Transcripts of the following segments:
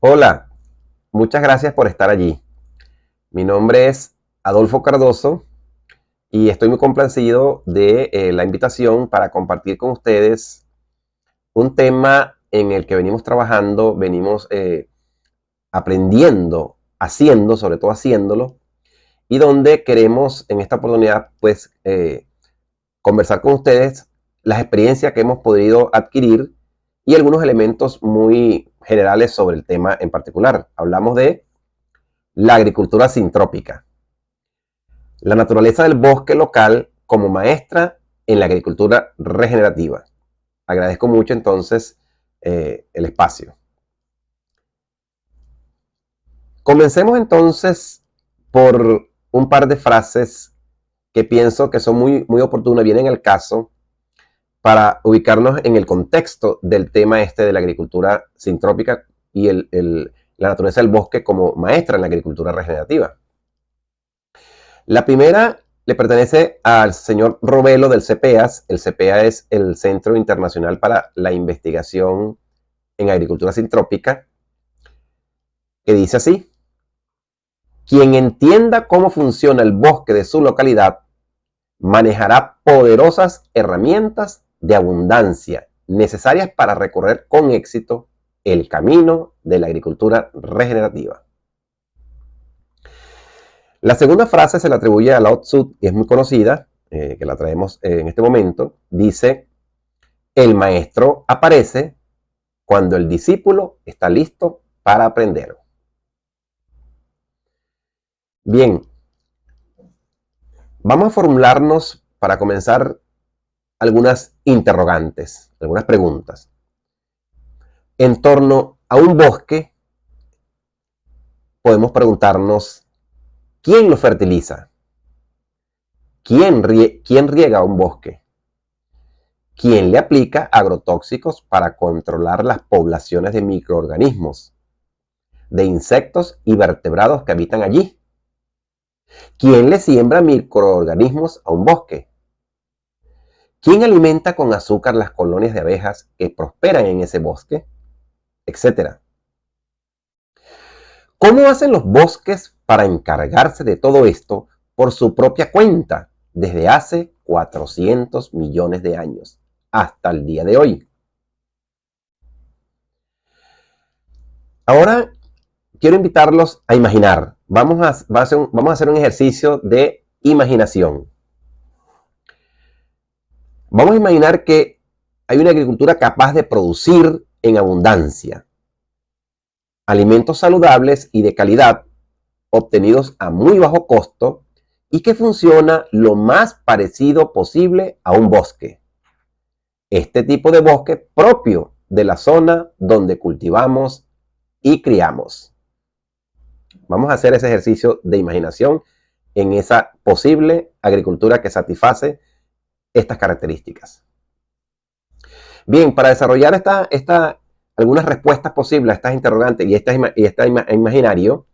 Hola, muchas gracias por estar allí. Mi nombre es Adolfo Cardoso y estoy muy complacido de la invitación para compartir con ustedes un tema en el que venimos trabajando, venimos aprendiendo, haciendo, sobre todo haciéndolo, y donde queremos en esta oportunidad pues conversar con ustedes las experiencias que hemos podido adquirir y algunos elementos muy generales sobre el tema en particular. Hablamos de la agricultura sintrópica, la naturaleza del bosque local como maestra en la agricultura regenerativa. Agradezco mucho entonces el espacio. Comencemos entonces por un par de frases que pienso que son muy oportunas, vienen al caso para ubicarnos en el contexto del tema este de la agricultura sintrópica y la naturaleza del bosque como maestra en la agricultura regenerativa. La primera le pertenece al señor Robelo del CPEAS. El CPEA es el Centro Internacional para la Investigación en Agricultura Sintrópica, que dice así: quien entienda cómo funciona el bosque de su localidad manejará poderosas herramientas de abundancia necesarias para recorrer con éxito el camino de la agricultura regenerativa. La segunda frase se le atribuye a Lao Tzu y es muy conocida, que la traemos en este momento. Dice: el maestro aparece cuando el discípulo está listo para aprender. Bien, vamos a formularnos para comenzar algunas interrogantes, algunas preguntas. En torno a un bosque, podemos preguntarnos: ¿quién lo fertiliza? ¿Quién riega un bosque? ¿Quién le aplica agrotóxicos para controlar las poblaciones de microorganismos, de insectos y vertebrados que habitan allí? ¿Quién le siembra microorganismos a un bosque? ¿Quién alimenta con azúcar las colonias de abejas que prosperan en ese bosque? Etcétera. ¿Cómo hacen los bosques para encargarse de todo esto por su propia cuenta desde hace 400 millones de años hasta el día de hoy? Ahora quiero invitarlos a imaginar. Vamos a hacer un ejercicio de imaginación. Vamos a imaginar que hay una agricultura capaz de producir en abundancia alimentos saludables y de calidad obtenidos a muy bajo costo y que funciona lo más parecido posible a un bosque. Este tipo de bosque propio de la zona donde cultivamos y criamos. Vamos a hacer ese ejercicio de imaginación en esa posible agricultura que satisface estas características. Bien, para desarrollar algunas respuestas posibles a estas interrogantes y este imaginario,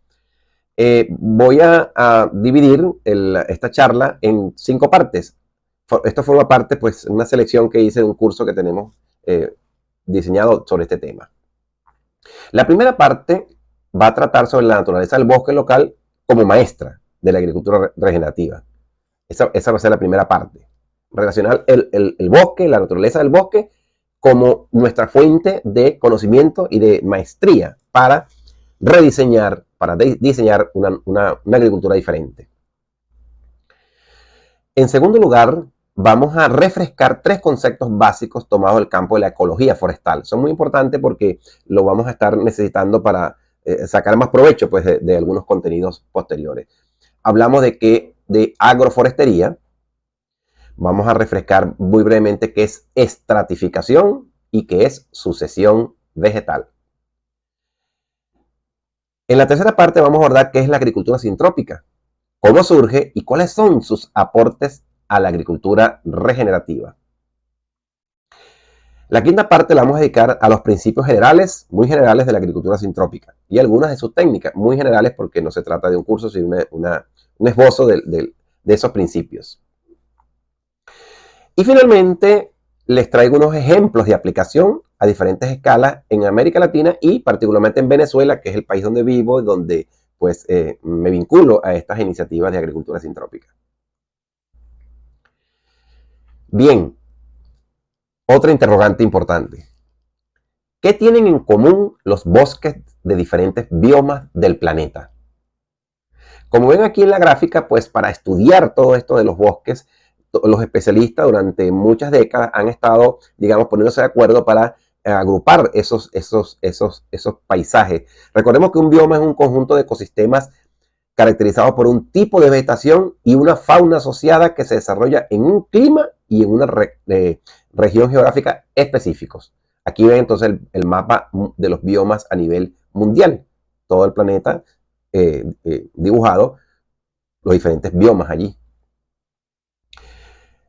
voy a dividir esta charla en 5 partes. Esto forma parte, pues, de una selección que hice de un curso que tenemos diseñado sobre este tema. La primera parte va a tratar sobre la naturaleza del bosque local como maestra de la agricultura regenerativa. Esa va a ser la primera parte. Relacionar el bosque, la naturaleza del bosque, como nuestra fuente de conocimiento y de maestría para rediseñar, para diseñar una agricultura diferente. En segundo lugar, vamos a refrescar 3 conceptos básicos tomados del campo de la ecología forestal. Son muy importantes porque lo vamos a estar necesitando para sacar más provecho, pues, de algunos contenidos posteriores. Hablamos de agroforestería. Vamos a refrescar muy brevemente qué es estratificación y qué es sucesión vegetal. En la tercera parte vamos a abordar qué es la agricultura sintrópica, cómo surge y cuáles son sus aportes a la agricultura regenerativa. La quinta parte la vamos a dedicar a los principios generales, muy generales de la agricultura sintrópica y algunas de sus técnicas, muy generales porque no se trata de un curso, sino un esbozo de esos principios. Y finalmente les traigo unos ejemplos de aplicación a diferentes escalas en América Latina y particularmente en Venezuela, que es el país donde vivo, donde pues me vinculo a estas iniciativas de agricultura sintrópica. Bien, otra interrogante importante. ¿Qué tienen en común los bosques de diferentes biomas del planeta? Como ven aquí en la gráfica, pues para estudiar todo esto de los bosques, los especialistas durante muchas décadas han estado, digamos, poniéndose de acuerdo para agrupar esos paisajes. Recordemos que un bioma es un conjunto de ecosistemas caracterizados por un tipo de vegetación y una fauna asociada que se desarrolla en un clima y en una región geográfica específicos. Aquí ven entonces el mapa de los biomas a nivel mundial. Todo el planeta dibujado, los diferentes biomas allí.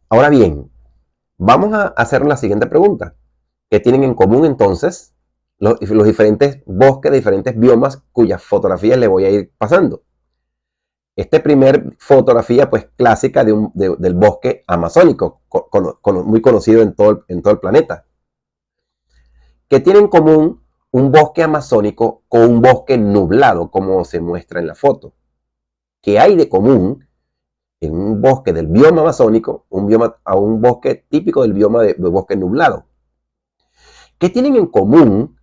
Ahora bien, vamos a hacer la siguiente pregunta. ¿Qué tienen en común entonces los diferentes bosques de diferentes biomas cuyas fotografías les voy a ir pasando? Esta primer fotografía pues clásica del bosque amazónico, muy conocido en todo el planeta. ¿Qué tiene en común un bosque amazónico con un bosque nublado, como se muestra en la foto? ¿Qué hay de común en un bosque del bioma amazónico a un bosque típico del bioma de bosque nublado? ¿Qué tienen en común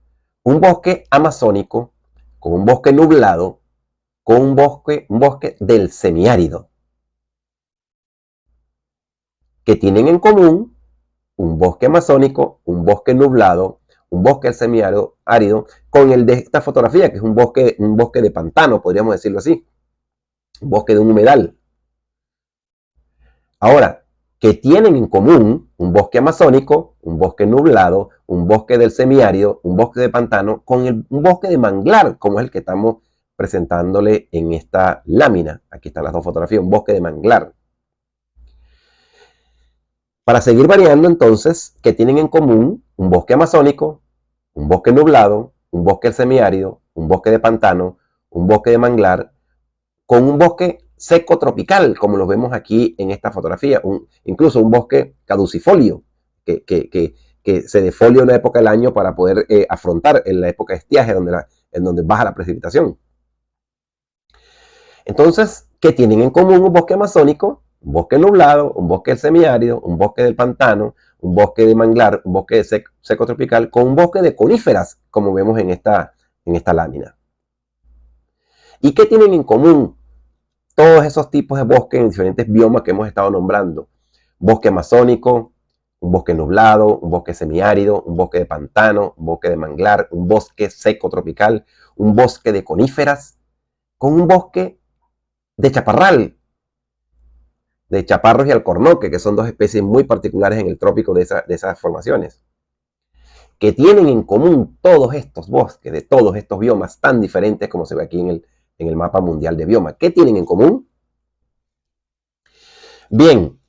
un bosque amazónico con un bosque nublado con un bosque del semiárido? ¿Qué tienen en común un bosque amazónico, un bosque nublado, un bosque del semiárido con el de esta fotografía, que es un bosque de pantano, podríamos decirlo así, un bosque de un humedal? Ahora, ¿qué tienen en común un bosque amazónico, un bosque nublado, un bosque del semiárido, un bosque de pantano, con un bosque de manglar, como es el que estamos presentándole en esta lámina? Aquí están las dos fotografías, un bosque de manglar. Para seguir variando entonces, ¿qué tienen en común un bosque amazónico, un bosque nublado, un bosque del semiárido, un bosque de pantano, un bosque de manglar, con un bosque seco tropical, como lo vemos aquí en esta fotografía, incluso un bosque caducifolio, que se defolia en una época del año para poder afrontar en la época de estiaje, en donde baja la precipitación? Entonces, ¿qué tienen en común un bosque amazónico, un bosque nublado, un bosque del semiárido, un bosque del pantano, un bosque de manglar, un bosque seco tropical, con un bosque de coníferas, como vemos en esta lámina? ¿Y qué tienen en común todos esos tipos de bosques en diferentes biomas que hemos estado nombrando? Bosque amazónico, un bosque nublado, un bosque semiárido, un bosque de pantano, un bosque de manglar, un bosque seco tropical, un bosque de coníferas, con un bosque de chaparral, de chaparros y alcornoque, que son dos especies muy particulares en el trópico de esas formaciones. ¿Qué tienen en común todos estos bosques de todos estos biomas tan diferentes como se ve aquí en el mapa mundial de biomas? ¿Qué tienen en común? Bien,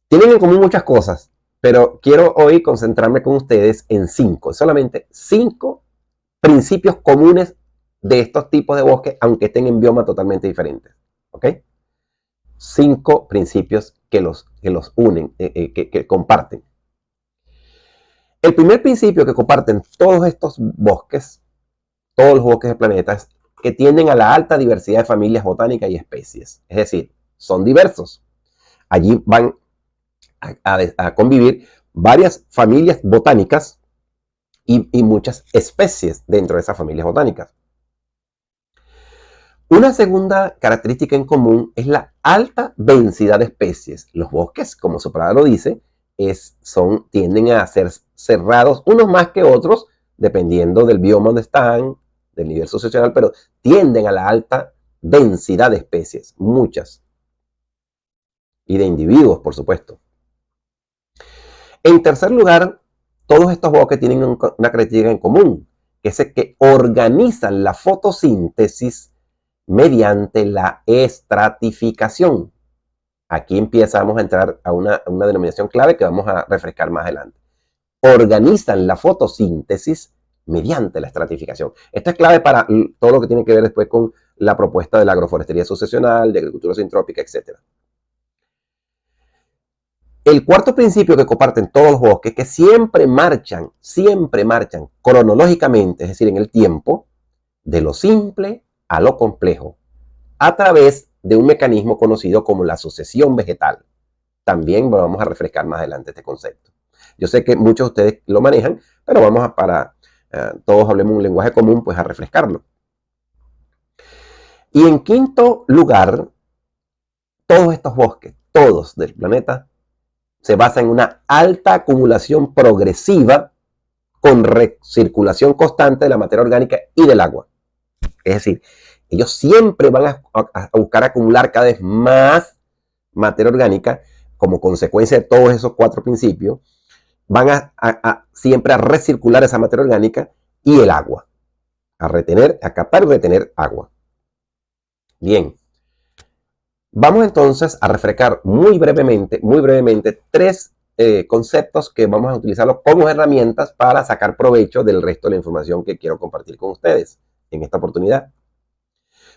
tienen en común muchas cosas, pero quiero hoy concentrarme con ustedes en solamente 5 principios comunes de estos tipos de bosques, aunque estén en biomas totalmente diferentes. ¿Ok? 5 principios que los unen, que comparten. El primer principio que comparten todos estos bosques, todos los bosques del planeta, es que tienden a la alta diversidad de familias botánicas y especies. Es decir, son diversos. Allí van a convivir varias familias botánicas y muchas especies dentro de esas familias botánicas. Una segunda característica en común es la alta densidad de especies. Los bosques, como su palabra lo dice, tienden a ser cerrados, unos más que otros, dependiendo del bioma donde están, del nivel socioeconómico, pero tienden a la alta densidad de especies, muchas, y de individuos, por supuesto. En tercer lugar, todos estos bosques tienen una característica en común, que es que organizan la fotosíntesis mediante la estratificación. Aquí empezamos a entrar a una denominación clave que vamos a refrescar más adelante. Organizan la fotosíntesis mediante la estratificación. Esto es clave para todo lo que tiene que ver después con la propuesta de la agroforestería sucesional, de agricultura sintrópica, etc. El cuarto principio que comparten todos los bosques es que siempre marchan cronológicamente, es decir, en el tiempo, de lo simple a lo complejo, a través de un mecanismo conocido como la sucesión vegetal. También vamos a refrescar más adelante este concepto. Yo sé que muchos de ustedes lo manejan, pero vamos a, para todos hablemos un lenguaje común, pues a refrescarlo. Y en quinto lugar, todos estos bosques, todos del planeta, se basan en una alta acumulación progresiva con recirculación constante de la materia orgánica y del agua. Es decir, ellos siempre van a buscar acumular cada vez más materia orgánica como consecuencia de todos esos cuatro principios. Van siempre a recircular esa materia orgánica y el agua, a captar y retener agua. Bien, vamos entonces a refrescar muy brevemente tres conceptos que vamos a utilizarlos como herramientas para sacar provecho del resto de la información que quiero compartir con ustedes en esta oportunidad.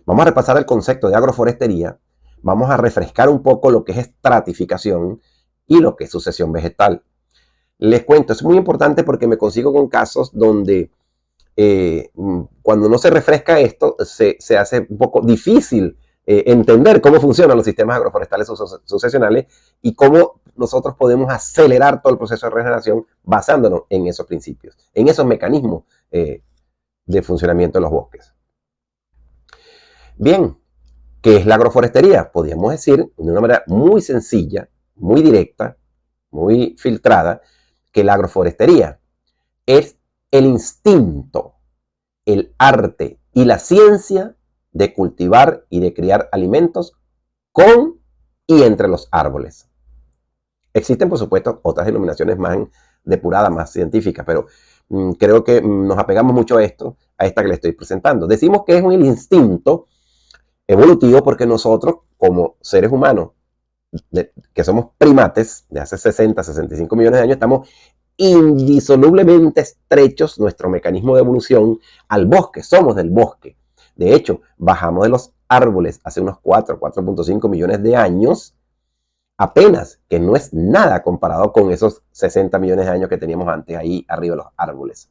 Vamos a repasar el concepto de agroforestería, vamos a refrescar un poco lo que es estratificación y lo que es sucesión vegetal. Les cuento, es muy importante porque me consigo con casos donde cuando no se refresca esto, se hace un poco difícil entender cómo funcionan los sistemas agroforestales sucesionales y cómo nosotros podemos acelerar todo el proceso de regeneración basándonos en esos principios, en esos mecanismos de funcionamiento de los bosques. Bien, ¿qué es la agroforestería? Podríamos decir de una manera muy sencilla, muy directa, muy filtrada, que la agroforestería es el instinto, el arte y la ciencia de cultivar y de criar alimentos con y entre los árboles. Existen, por supuesto, otras denominaciones más depuradas, más científicas, pero creo que nos apegamos mucho a esta que le estoy presentando. Decimos que es un instinto evolutivo porque nosotros, como seres humanos, que somos primates de hace 60, 65 millones de años, estamos indisolublemente estrechos, nuestro mecanismo de evolución, al bosque. Somos del bosque. De hecho, bajamos de los árboles hace unos 4.5 millones de años, apenas, que no es nada comparado con esos 60 millones de años que teníamos antes ahí arriba de los árboles.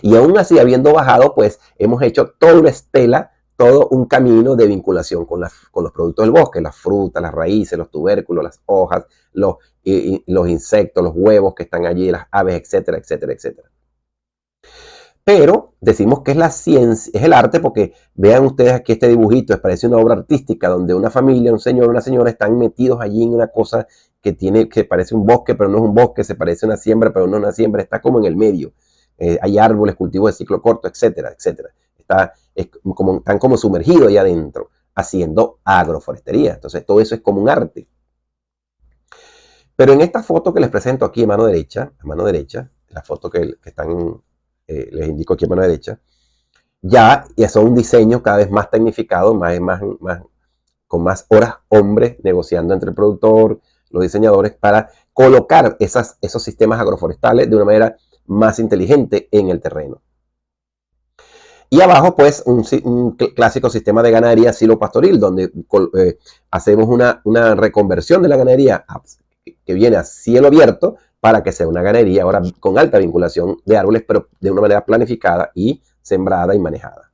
Y aún así, habiendo bajado, pues hemos hecho toda una estela, todo un camino de vinculación con los productos del bosque, las frutas, las raíces, los tubérculos, las hojas, los insectos, los huevos que están allí, las aves, etcétera, etcétera, etcétera. Pero decimos que es la ciencia, es el arte, porque vean ustedes aquí este dibujito, parece una obra artística donde una familia, un señor, una señora están metidos allí en una cosa que parece un bosque, pero no es un bosque, se parece una siembra, pero no es una siembra, está como en el medio. Hay árboles, cultivos de ciclo corto, etcétera, etcétera. Están como sumergidos ahí adentro, haciendo agroforestería. Entonces, todo eso es como un arte. Pero en esta foto que les presento aquí a mano derecha, la foto que les indico aquí a mano derecha, ya son diseños cada vez más tecnificados, con más horas hombres negociando entre el productor, los diseñadores, para colocar esos sistemas agroforestales de una manera más inteligente en el terreno. Y abajo, pues, un clásico sistema de ganadería silopastoril, donde hacemos una reconversión de la ganadería que viene a cielo abierto para que sea una ganadería ahora con alta vinculación de árboles, pero de una manera planificada y sembrada y manejada.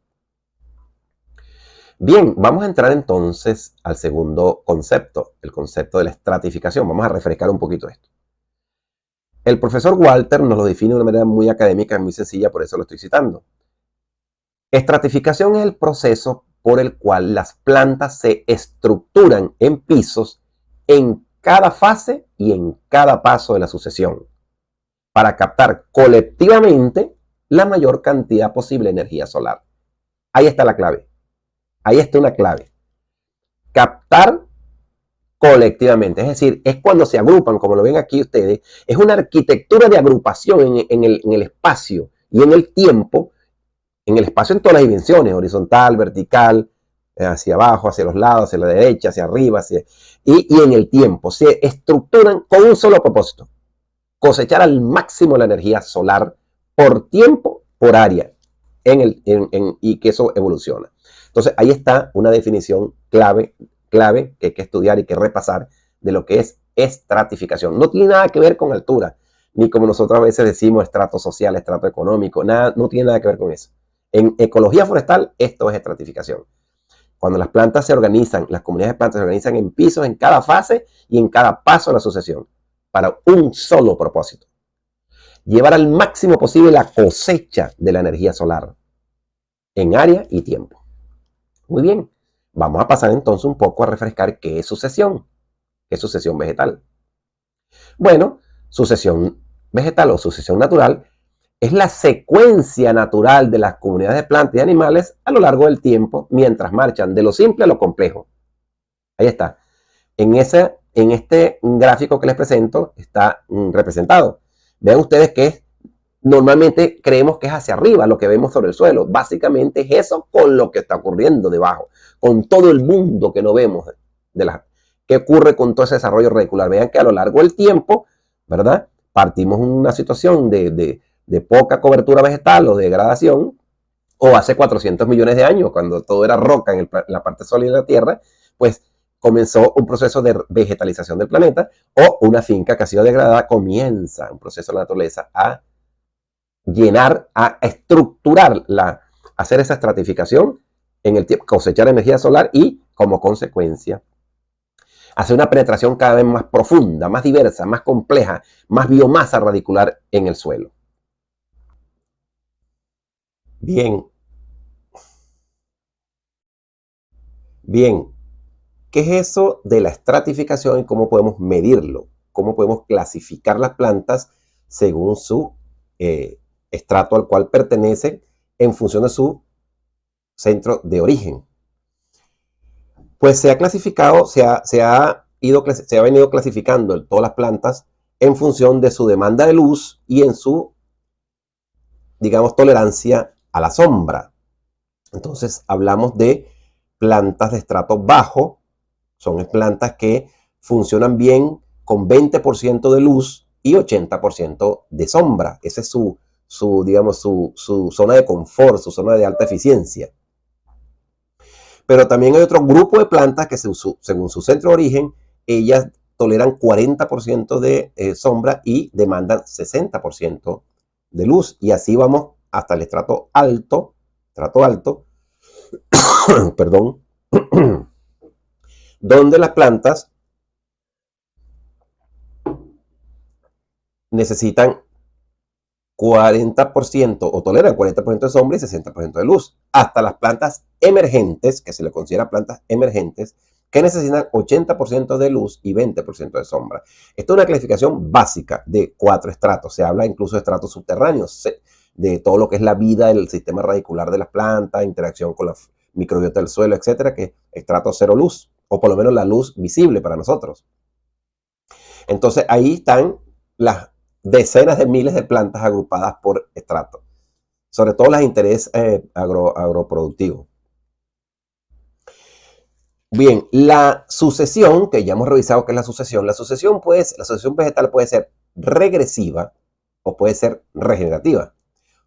Bien, vamos a entrar entonces al segundo concepto, el concepto de la estratificación. Vamos a refrescar un poquito esto. El profesor Walter nos lo define de una manera muy académica, muy sencilla, por eso lo estoy citando. Estratificación es el proceso por el cual las plantas se estructuran en pisos en cada fase y en cada paso de la sucesión para captar colectivamente la mayor cantidad posible de energía solar. Ahí está la clave. Ahí está una clave. Captar colectivamente, es decir, es cuando se agrupan, como lo ven aquí ustedes, es una arquitectura de agrupación en el espacio y en el tiempo, en el espacio en todas las dimensiones, horizontal, vertical, hacia abajo, hacia los lados, hacia la derecha, hacia arriba, y en el tiempo. Se estructuran con un solo propósito: cosechar al máximo la energía solar por tiempo, por área, y que eso evoluciona. Entonces, ahí está una definición clave que hay que estudiar y que repasar de lo que es estratificación. No tiene nada que ver con altura, ni como nosotros a veces decimos estrato social, estrato económico, nada, no tiene nada que ver con eso. En ecología forestal, esto es estratificación. Cuando las plantas se organizan, las comunidades de plantas se organizan en pisos en cada fase y en cada paso de la sucesión, para un solo propósito: llevar al máximo posible la cosecha de la energía solar en área y tiempo. Muy bien, vamos a pasar entonces un poco a refrescar qué es sucesión vegetal. Bueno, sucesión vegetal o sucesión natural es la secuencia natural de las comunidades de plantas y animales a lo largo del tiempo mientras marchan de lo simple a lo complejo. Ahí está. En este gráfico que les presento está representado. Vean ustedes que normalmente creemos que es hacia arriba lo que vemos sobre el suelo. Básicamente es eso con lo que está ocurriendo debajo, con todo el mundo que no vemos. ¿Qué ocurre con todo ese desarrollo radicular? Vean que a lo largo del tiempo, ¿verdad? Partimos en una situación de poca cobertura vegetal o de degradación, o hace 400 millones de años, cuando todo era roca en la parte sólida de la Tierra, pues comenzó un proceso de vegetalización del planeta, o una finca que ha sido degradada comienza un proceso de la naturaleza a llenar, a estructurar, hacer esa estratificación en el tiempo, cosechar energía solar y, como consecuencia, hacer una penetración cada vez más profunda, más diversa, más compleja, más biomasa radicular en el suelo. Bien. Bien, ¿qué es eso de la estratificación y cómo podemos medirlo? ¿Cómo podemos clasificar las plantas según su estrato al cual pertenece en función de su centro de origen? Pues se ha clasificado, se ha venido clasificando todas las plantas en función de su demanda de luz y en su, digamos, tolerancia a la sombra. Entonces hablamos de plantas de estrato bajo. Son plantas que funcionan bien con 20% de luz y 80% de sombra. Esa es digamos, su zona de confort, su zona de alta eficiencia. Pero también hay otro grupo de plantas que según su centro de origen, ellas toleran 40% de sombra y demandan 60% de luz. Y así vamos hasta el estrato alto, perdón, donde las plantas necesitan 40% o toleran 40% de sombra y 60% de luz. Hasta las plantas emergentes, que se le considera plantas emergentes, que necesitan 80% de luz y 20% de sombra. Esta es una clasificación básica de 4 estratos. Se habla incluso de estratos subterráneos, de todo lo que es la vida del sistema radicular de las plantas, interacción con la microbiota del suelo, etcétera, que es estrato cero luz, o por lo menos la luz visible para nosotros. Entonces ahí están las decenas de miles de plantas agrupadas por estrato, sobre todo las de interés agroproductivo. Bien, la sucesión, que ya hemos revisado qué es la sucesión vegetal puede ser regresiva o puede ser regenerativa.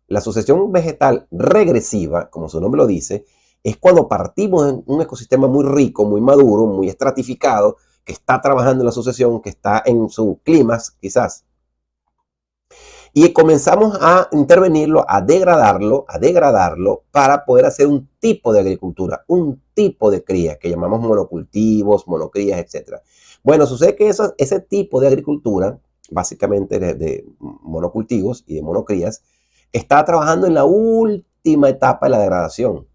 La sucesión vegetal regresiva, como su nombre lo dice, es cuando partimos en un ecosistema muy rico, muy maduro, muy estratificado, que está trabajando en la sucesión, que está en su clímax quizás, y comenzamos a intervenirlo, a degradarlo para poder hacer un tipo de agricultura, un tipo de cría que llamamos monocultivos, monocrías, etc. Bueno, sucede que ese tipo de agricultura, básicamente de monocultivos y de monocrías, está trabajando en la última etapa de la degradación.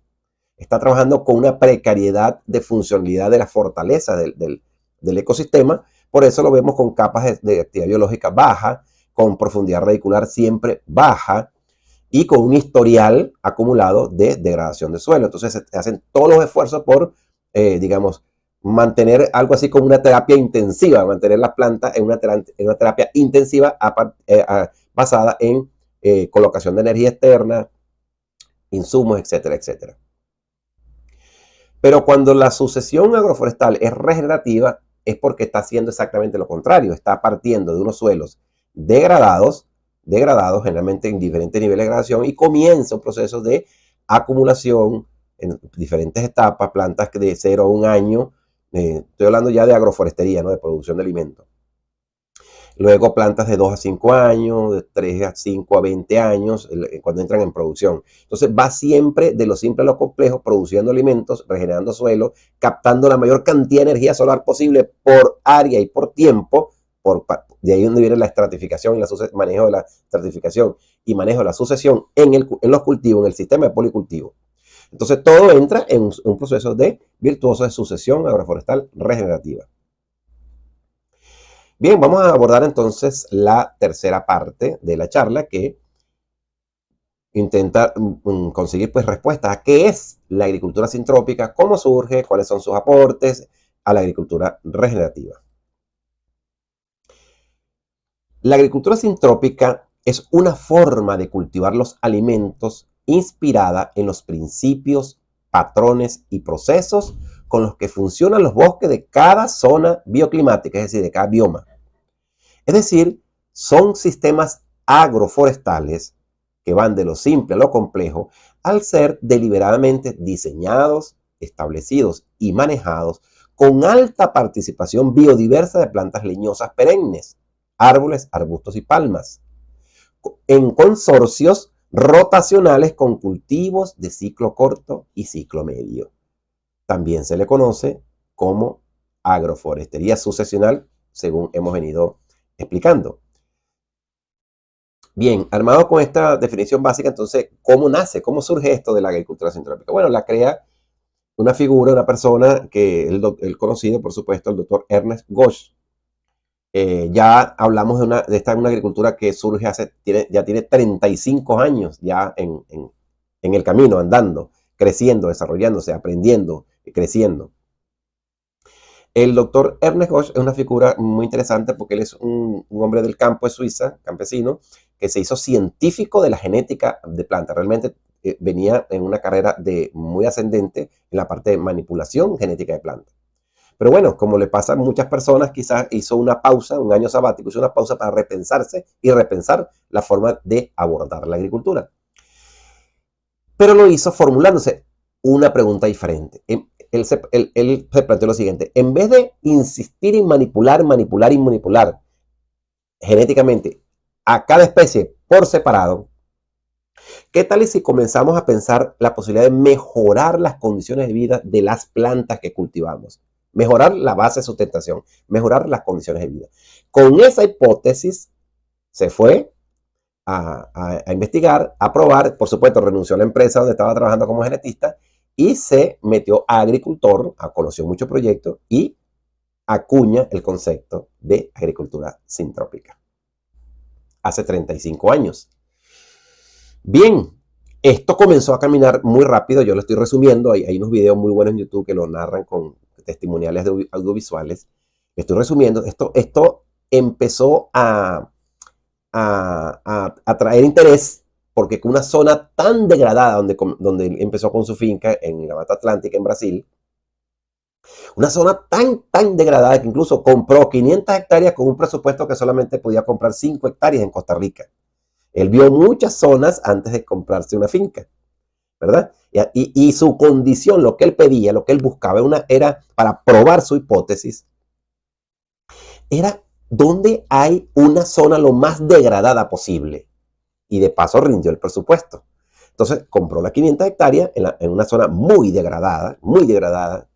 Está trabajando con una precariedad de funcionalidad de la fortaleza del ecosistema. Por eso lo vemos con capas de actividad biológica baja, con profundidad radicular siempre baja y con un historial acumulado de degradación de suelo. Entonces se hacen todos los esfuerzos por, digamos, mantener algo así como una terapia intensiva, mantener las plantas en una terapia intensiva basada en colocación de energía externa, insumos, etcétera, etcétera. Pero cuando la sucesión agroforestal es regenerativa, es porque está haciendo exactamente lo contrario. Está partiendo de unos suelos degradados generalmente en diferentes niveles de degradación, y comienza un proceso de acumulación en diferentes etapas, plantas de 0 a 1 año Estoy hablando ya de agroforestería, ¿no? De producción de alimentos. Luego plantas de 2 a 5 años, de 3 a 5 a 20 años, cuando entran en producción. Entonces va siempre de lo simple a lo complejo, produciendo alimentos, regenerando suelo, captando la mayor cantidad de energía solar posible por área y por tiempo. De ahí donde viene la estratificación y manejo de la estratificación y manejo de la sucesión en los cultivos, en el sistema de policultivo. Entonces todo entra en un proceso virtuoso de sucesión agroforestal regenerativa. Bien, vamos a abordar entonces la tercera parte de la charla, que intenta conseguir pues respuestas a qué es la agricultura sintrópica, cómo surge, cuáles son sus aportes a la agricultura regenerativa. La agricultura sintrópica es una forma de cultivar los alimentos inspirada en los principios, patrones y procesos con los que funcionan los bosques de cada zona bioclimática, es decir, de cada bioma. Es decir, son sistemas agroforestales que van de lo simple a lo complejo al ser deliberadamente diseñados, establecidos y manejados con alta participación biodiversa de plantas leñosas perennes, árboles, arbustos y palmas, en consorcios rotacionales con cultivos de ciclo corto y ciclo medio. También se le conoce como agroforestería sucesional, según hemos venido explicando. Bien, armado con esta definición básica, entonces, ¿cómo nace? ¿Cómo surge esto de la agricultura sintrópica? Bueno, la crea una figura, una persona que el conocido, por supuesto, el doctor Ernest Götz. Ya hablamos de una agricultura que surge ya tiene 35 años ya en el camino, andando, creciendo, desarrollándose, aprendiendo, creciendo. El doctor Ernest Götz es una figura muy interesante porque él es un hombre del campo de Suiza, campesino, que se hizo científico de la genética de plantas. Realmente venía en una carrera muy ascendente en la parte de manipulación genética de plantas. Pero bueno, como le pasa a muchas personas, quizás hizo una pausa, un año sabático, hizo una pausa para repensarse y repensar la forma de abordar la agricultura. Pero lo hizo formulándose una pregunta diferente. Él se planteó lo siguiente: en vez de insistir en manipular genéticamente a cada especie por separado, ¿qué tal si comenzamos a pensar la posibilidad de mejorar las condiciones de vida de las plantas que cultivamos? Mejorar la base de sustentación, mejorar las condiciones de vida. Con esa hipótesis se fue a investigar, a probar. Por supuesto, renunció a la empresa donde estaba trabajando como genetista y se metió a agricultor, conoció muchos proyectos y acuña el concepto de agricultura sintrópica. Hace 35 años. Bien, esto comenzó a caminar muy rápido, yo lo estoy resumiendo, hay unos videos muy buenos en YouTube que lo narran con testimoniales audiovisuales. Estoy resumiendo, esto empezó a traer interés porque una zona tan degradada donde empezó con su finca en la Mata Atlántica en Brasil, una zona tan degradada que incluso compró 500 hectáreas con un presupuesto que solamente podía comprar 5 hectáreas en Costa Rica. Él vio muchas zonas antes de comprarse una finca, ¿verdad? Y su condición, lo que él pedía, lo que él buscaba, era para probar su hipótesis, era donde hay una zona lo más degradada posible. Y de paso rindió el presupuesto. Entonces compró las 500 hectáreas en una zona muy degradada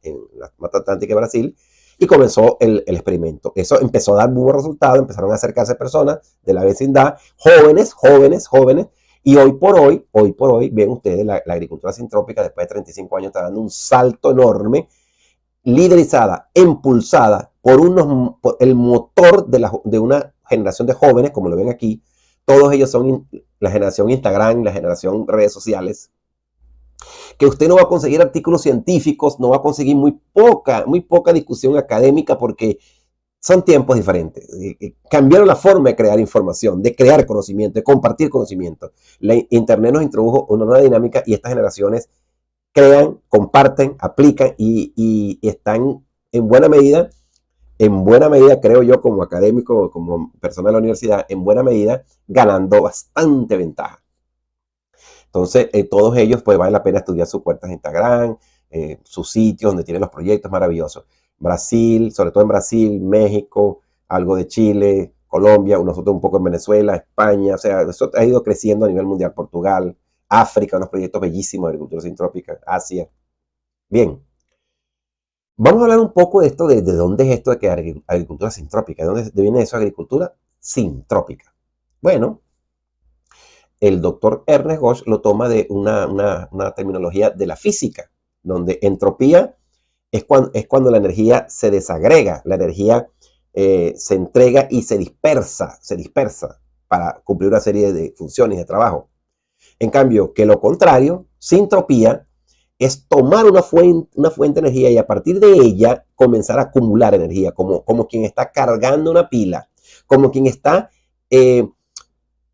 en la Mata Atlántica de Brasil, y comenzó el experimento. Eso empezó a dar muy buen resultado, empezaron a acercarse personas de la vecindad, jóvenes, y hoy por hoy, ven ustedes, la agricultura sintrópica después de 35 años está dando un salto enorme, liderizada, impulsada por el motor de una generación de jóvenes, como lo ven aquí. Todos ellos son la generación Instagram, la generación redes sociales, que usted no va a conseguir artículos científicos, no va a conseguir muy poca discusión académica, porque son tiempos diferentes. Cambiaron la forma de crear información, de crear conocimiento, de compartir conocimiento. La Internet nos introdujo una nueva dinámica y estas generaciones crean, comparten, aplican y están en buena medida, creo yo, como académico, como persona de la universidad, en buena medida ganando bastante ventaja. Entonces, todos ellos, pues vale la pena estudiar sus cuentas de Instagram, sus sitios donde tienen los proyectos maravillosos. Brasil, sobre todo en Brasil, México, algo de Chile, Colombia, nosotros un poco en Venezuela, España, o sea, eso ha ido creciendo a nivel mundial, Portugal, África, unos proyectos bellísimos de agricultura sintrópica, Asia. Bien, vamos a hablar un poco de esto, de dónde es esto de que agricultura sintrópica, de dónde viene eso, agricultura sintrópica. Bueno, el doctor Ernest Gödel lo toma de una terminología de la física, donde entropía es cuando la energía se desagrega, la energía se entrega y se dispersa para cumplir una serie de funciones de trabajo. En cambio, que lo contrario, sintropía, es tomar una fuente de energía y a partir de ella comenzar a acumular energía, como quien está cargando una pila, como quien está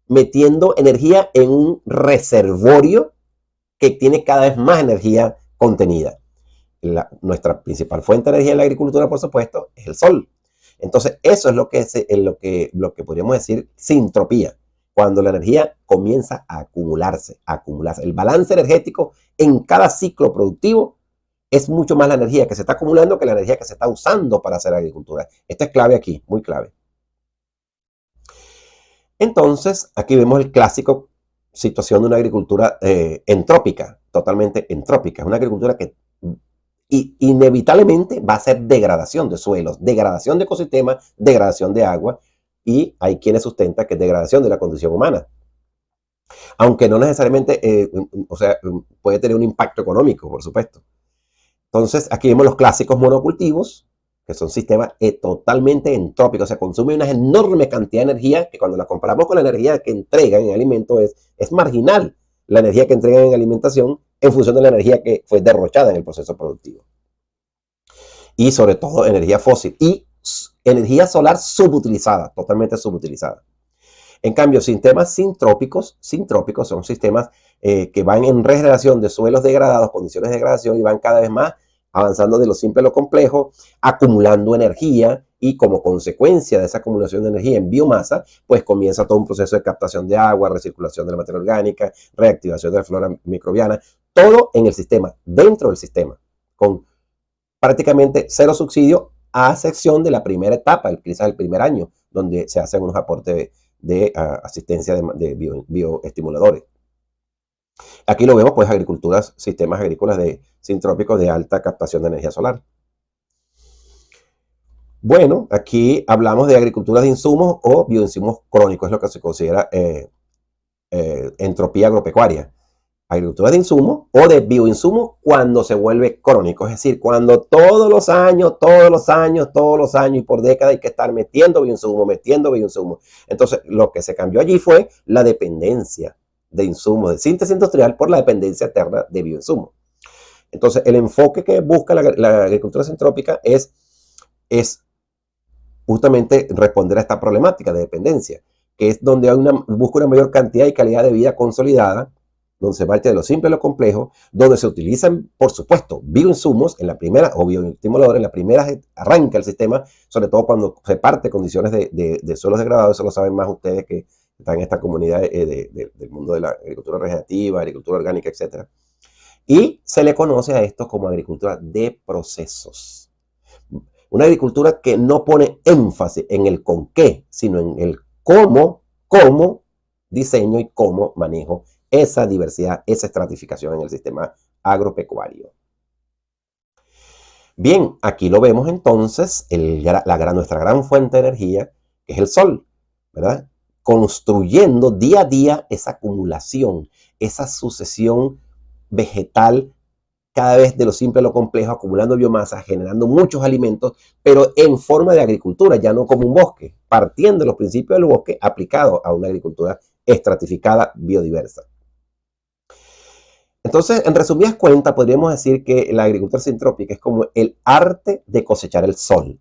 metiendo energía en un reservorio que tiene cada vez más energía contenida. Nuestra principal fuente de energía en la agricultura, por supuesto, es el sol. Entonces, eso es lo que podríamos decir sintropía, cuando la energía comienza a acumularse. El balance energético en cada ciclo productivo es mucho más la energía que se está acumulando que la energía que se está usando para hacer agricultura. Esto es clave aquí, muy clave. Entonces, aquí vemos el clásico situación de una agricultura entrópica, totalmente entrópica. Es una agricultura que inevitablemente va a ser degradación de suelos, degradación de ecosistemas, degradación de agua, y hay quienes sustentan que es degradación de la condición humana. Aunque no necesariamente, puede tener un impacto económico, por supuesto. Entonces, aquí vemos los clásicos monocultivos, que son sistemas totalmente entrópicos, o sea, consumen una enorme cantidad de energía que cuando la comparamos con la energía que entregan en alimento es marginal la energía que entregan en alimentación en función de la energía que fue derrochada en el proceso productivo. Y sobre todo energía fósil y energía solar subutilizada, totalmente subutilizada. En cambio, sistemas sintrópicos son sistemas que van en regeneración de suelos degradados, condiciones de degradación, y van cada vez más avanzando de lo simple a lo complejo, acumulando energía, y como consecuencia de esa acumulación de energía en biomasa, pues comienza todo un proceso de captación de agua, recirculación de la materia orgánica, reactivación de la flora microbiana, todo en el sistema, dentro del sistema, con prácticamente cero subsidio, a excepción de la primera etapa, quizás el primer año, donde se hacen unos aportes de asistencia de bioestimuladores. Aquí lo vemos, pues, sistemas agrícolas sintrópicos de alta captación de energía solar. Bueno, aquí hablamos de agricultura de insumos o bioinsumos crónicos, es lo que se considera entropía agropecuaria. Agricultura de insumos o de bioinsumos cuando se vuelve crónico, es decir, cuando todos los años y por décadas hay que estar metiendo bioinsumos. Entonces, lo que se cambió allí fue la dependencia de insumos de síntesis industrial por la dependencia eterna de bioinsumos. Entonces, el enfoque que busca la agricultura sintrópica es justamente responder a esta problemática de dependencia, que es donde busca una mayor cantidad y calidad de vida consolidada, donde se parte de lo simple a lo complejo, donde se utilizan, por supuesto, bioinsumos en la primera, o bioestimuladores en la primera arranca el sistema, sobre todo cuando se parte condiciones de suelos degradados. Eso lo saben más ustedes que están en esta comunidad del mundo de la agricultura regenerativa, agricultura orgánica, etc. Y se le conoce a esto como agricultura de procesos. Una agricultura que no pone énfasis en el con qué, sino en el cómo diseño y cómo manejo esa diversidad, esa estratificación en el sistema agropecuario. Bien, aquí lo vemos entonces, nuestra gran fuente de energía, que es el sol, ¿verdad? Construyendo día a día esa acumulación, esa sucesión vegetal, cada vez de lo simple a lo complejo, acumulando biomasa, generando muchos alimentos, pero en forma de agricultura, ya no como un bosque, partiendo de los principios del bosque aplicados a una agricultura estratificada, biodiversa. Entonces, en resumidas cuentas, podríamos decir que la agricultura sintrópica es como el arte de cosechar el sol,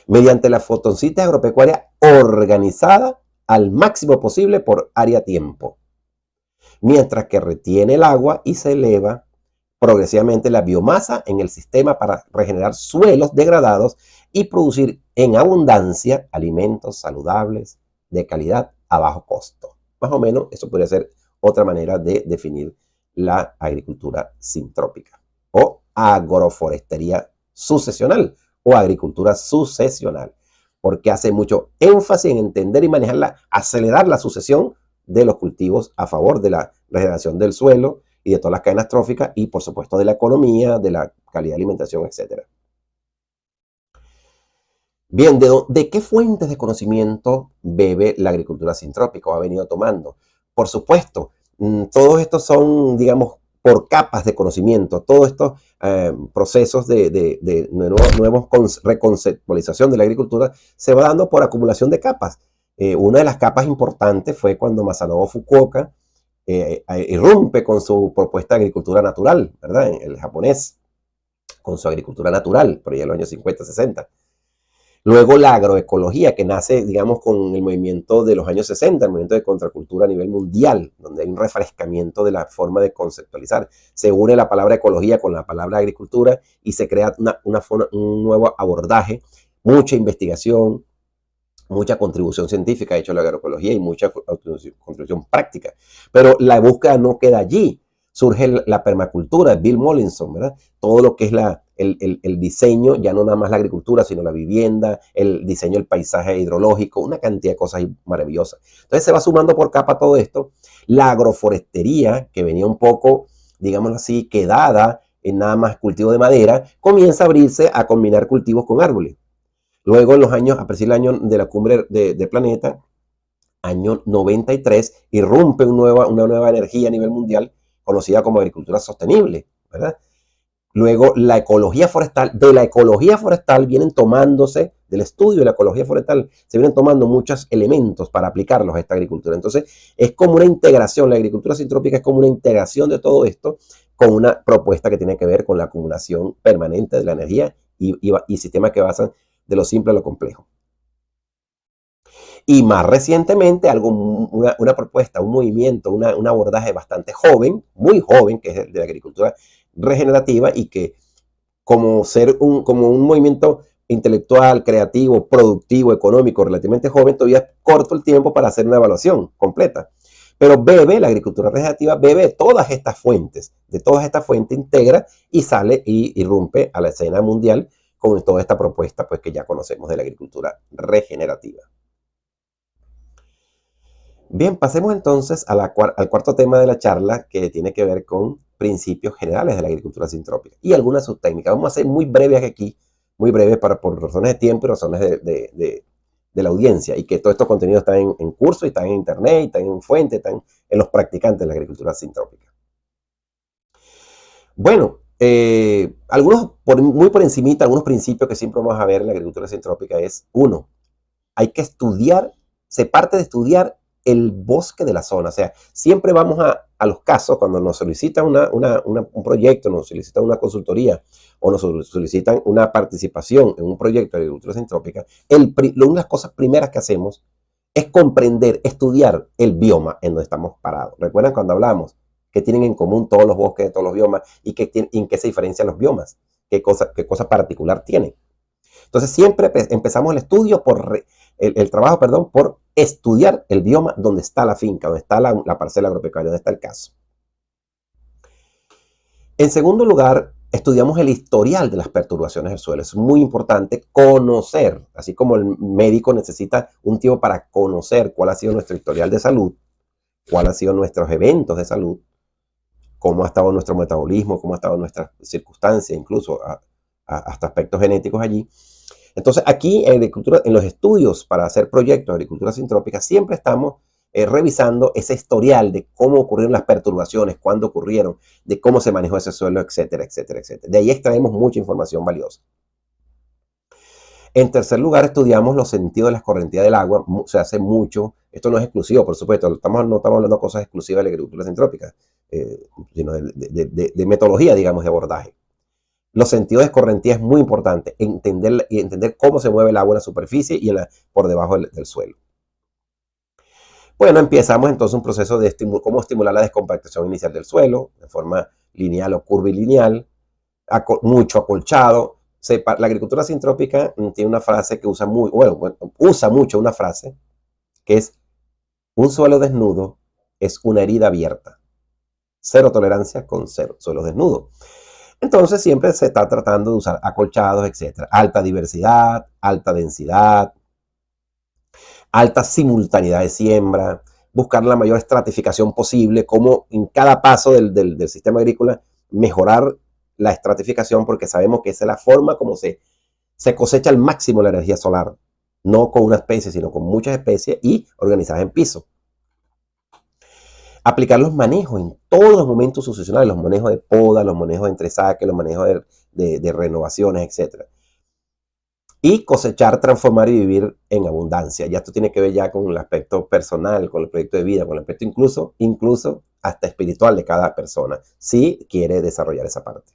mediante la fotosíntesis agropecuaria organizada al máximo posible por área-tiempo, mientras que retiene el agua y se eleva progresivamente la biomasa en el sistema para regenerar suelos degradados y producir en abundancia alimentos saludables de calidad a bajo costo. Más o menos, eso podría ser otra manera de definir la agricultura sintrópica o agroforestería sucesional o agricultura sucesional, porque hace mucho énfasis en entender y manejar acelerar la sucesión de los cultivos a favor de la regeneración del suelo y de todas las cadenas tróficas y, por supuesto, de la economía, de la calidad de alimentación, etc. Bien, ¿de qué fuentes de conocimiento bebe la agricultura sintrópica o ha venido tomando? Por supuesto, todos estos son, digamos, por capas de conocimiento, todos estos procesos de nuevos reconceptualización de la agricultura se va dando por acumulación de capas. Una de las capas importantes fue cuando Masanobu Fukuoka irrumpe con su propuesta de agricultura natural, ¿verdad? El japonés, con su agricultura natural, por allá en los años 50, 60. Luego la agroecología, que nace, digamos, con el movimiento de los años 60, el movimiento de contracultura a nivel mundial, donde hay un refrescamiento de la forma de conceptualizar. Se une la palabra ecología con la palabra agricultura y se crea un nuevo abordaje, mucha investigación, mucha contribución científica ha hecho la agroecología y mucha contribución práctica. Pero la búsqueda no queda allí. Surge la permacultura, Bill Mollison, ¿verdad? Todo lo que es el diseño, ya no nada más la agricultura, sino la vivienda, el diseño del paisaje hidrológico, una cantidad de cosas maravillosas. Entonces se va sumando por capa todo esto. La agroforestería, que venía un poco, digámoslo así, quedada en nada más cultivo de madera, comienza a abrirse a combinar cultivos con árboles. Luego, en los años, a partir del año de la cumbre de Planeta, año 93, irrumpe una nueva energía a nivel mundial conocida como agricultura sostenible, ¿verdad? Luego, la ecología forestal, de la ecología forestal vienen tomándose, del estudio de la ecología forestal, se vienen tomando muchos elementos para aplicarlos a esta agricultura. Entonces, es como una integración, la agricultura sintrópica es como una integración de todo esto con una propuesta que tiene que ver con la acumulación permanente de la energía y sistemas que basan de lo simple a lo complejo. Y más recientemente, una propuesta, un movimiento, un abordaje bastante joven, muy joven, que es el de la agricultura regenerativa y que como un movimiento intelectual, creativo, productivo, económico, relativamente joven, todavía es corto el tiempo para hacer una evaluación completa. Pero la agricultura regenerativa bebe de todas estas fuentes, integra y sale y irrumpe a la escena mundial con toda esta propuesta pues, que ya conocemos de la agricultura regenerativa. Bien, pasemos entonces al cuarto tema de la charla que tiene que ver con principios generales de la agricultura sintrópica y algunas subtécnicas. Vamos a ser muy breves aquí, muy breves por razones de tiempo y razones de la audiencia y que todos estos contenidos están en curso y están en internet, y están en fuente, están en los practicantes de la agricultura sintrópica. Bueno, muy por encimita, algunos principios que siempre vamos a ver en la agricultura sintrópica es, uno, hay que estudiar, se parte de estudiar el bosque de la zona. O sea, siempre vamos a los casos cuando nos solicitan un proyecto, nos solicitan una consultoría o nos solicitan una participación en un proyecto de agricultura sintrópica, una de las cosas primeras que hacemos es comprender, estudiar el bioma en donde estamos parados. ¿Recuerdan cuando hablamos que tienen en común todos los bosques de todos los biomas y en qué se diferencian los biomas? ¿Qué cosa particular tienen? Entonces siempre empezamos el estudio el trabajo, por estudiar el bioma donde está la finca, donde está la parcela agropecuaria, donde está el caso. En segundo lugar, estudiamos el historial de las perturbaciones del suelo. Es muy importante conocer, así como el médico necesita un tiempo para conocer cuál ha sido nuestro historial de salud, cuáles han sido nuestros eventos de salud, cómo ha estado nuestro metabolismo, cómo ha estado nuestras circunstancias, incluso hasta aspectos genéticos allí. Entonces, aquí en los estudios para hacer proyectos de agricultura sintrópica, siempre estamos revisando ese historial de cómo ocurrieron las perturbaciones, cuándo ocurrieron, de cómo se manejó ese suelo, etcétera, etcétera, etcétera. De ahí extraemos mucha información valiosa. En tercer lugar, estudiamos los sentidos de la escorrentía del agua. Se hace mucho, esto no es exclusivo, por supuesto, no estamos hablando de cosas exclusivas de la agricultura sintrópica, sino de metodología, digamos, de abordaje. Los sentidos de escorrentía es muy importante, entender cómo se mueve el agua en la superficie y por debajo del suelo. Bueno, empezamos entonces un proceso de cómo estimular la descompactación inicial del suelo, de forma lineal o curvilineal, mucho acolchado. La agricultura sintrópica tiene una frase que usa mucho una frase que es: un suelo desnudo es una herida abierta. Cero tolerancia con suelos desnudos. Entonces siempre se está tratando de usar acolchados, etc. Alta diversidad, alta densidad, alta simultaneidad de siembra, buscar la mayor estratificación posible, como en cada paso del sistema agrícola mejorar la estratificación, porque sabemos que esa es la forma como se cosecha al máximo la energía solar, no con una especie, sino con muchas especies y organizadas en piso. Aplicar los manejos en todos los momentos sucesionales, los manejos de poda, los manejos de entresaque, los manejos de renovaciones, etc. Y cosechar, transformar y vivir en abundancia. Ya esto tiene que ver ya con el aspecto personal, con el proyecto de vida, con el aspecto incluso hasta espiritual de cada persona, si quiere desarrollar esa parte.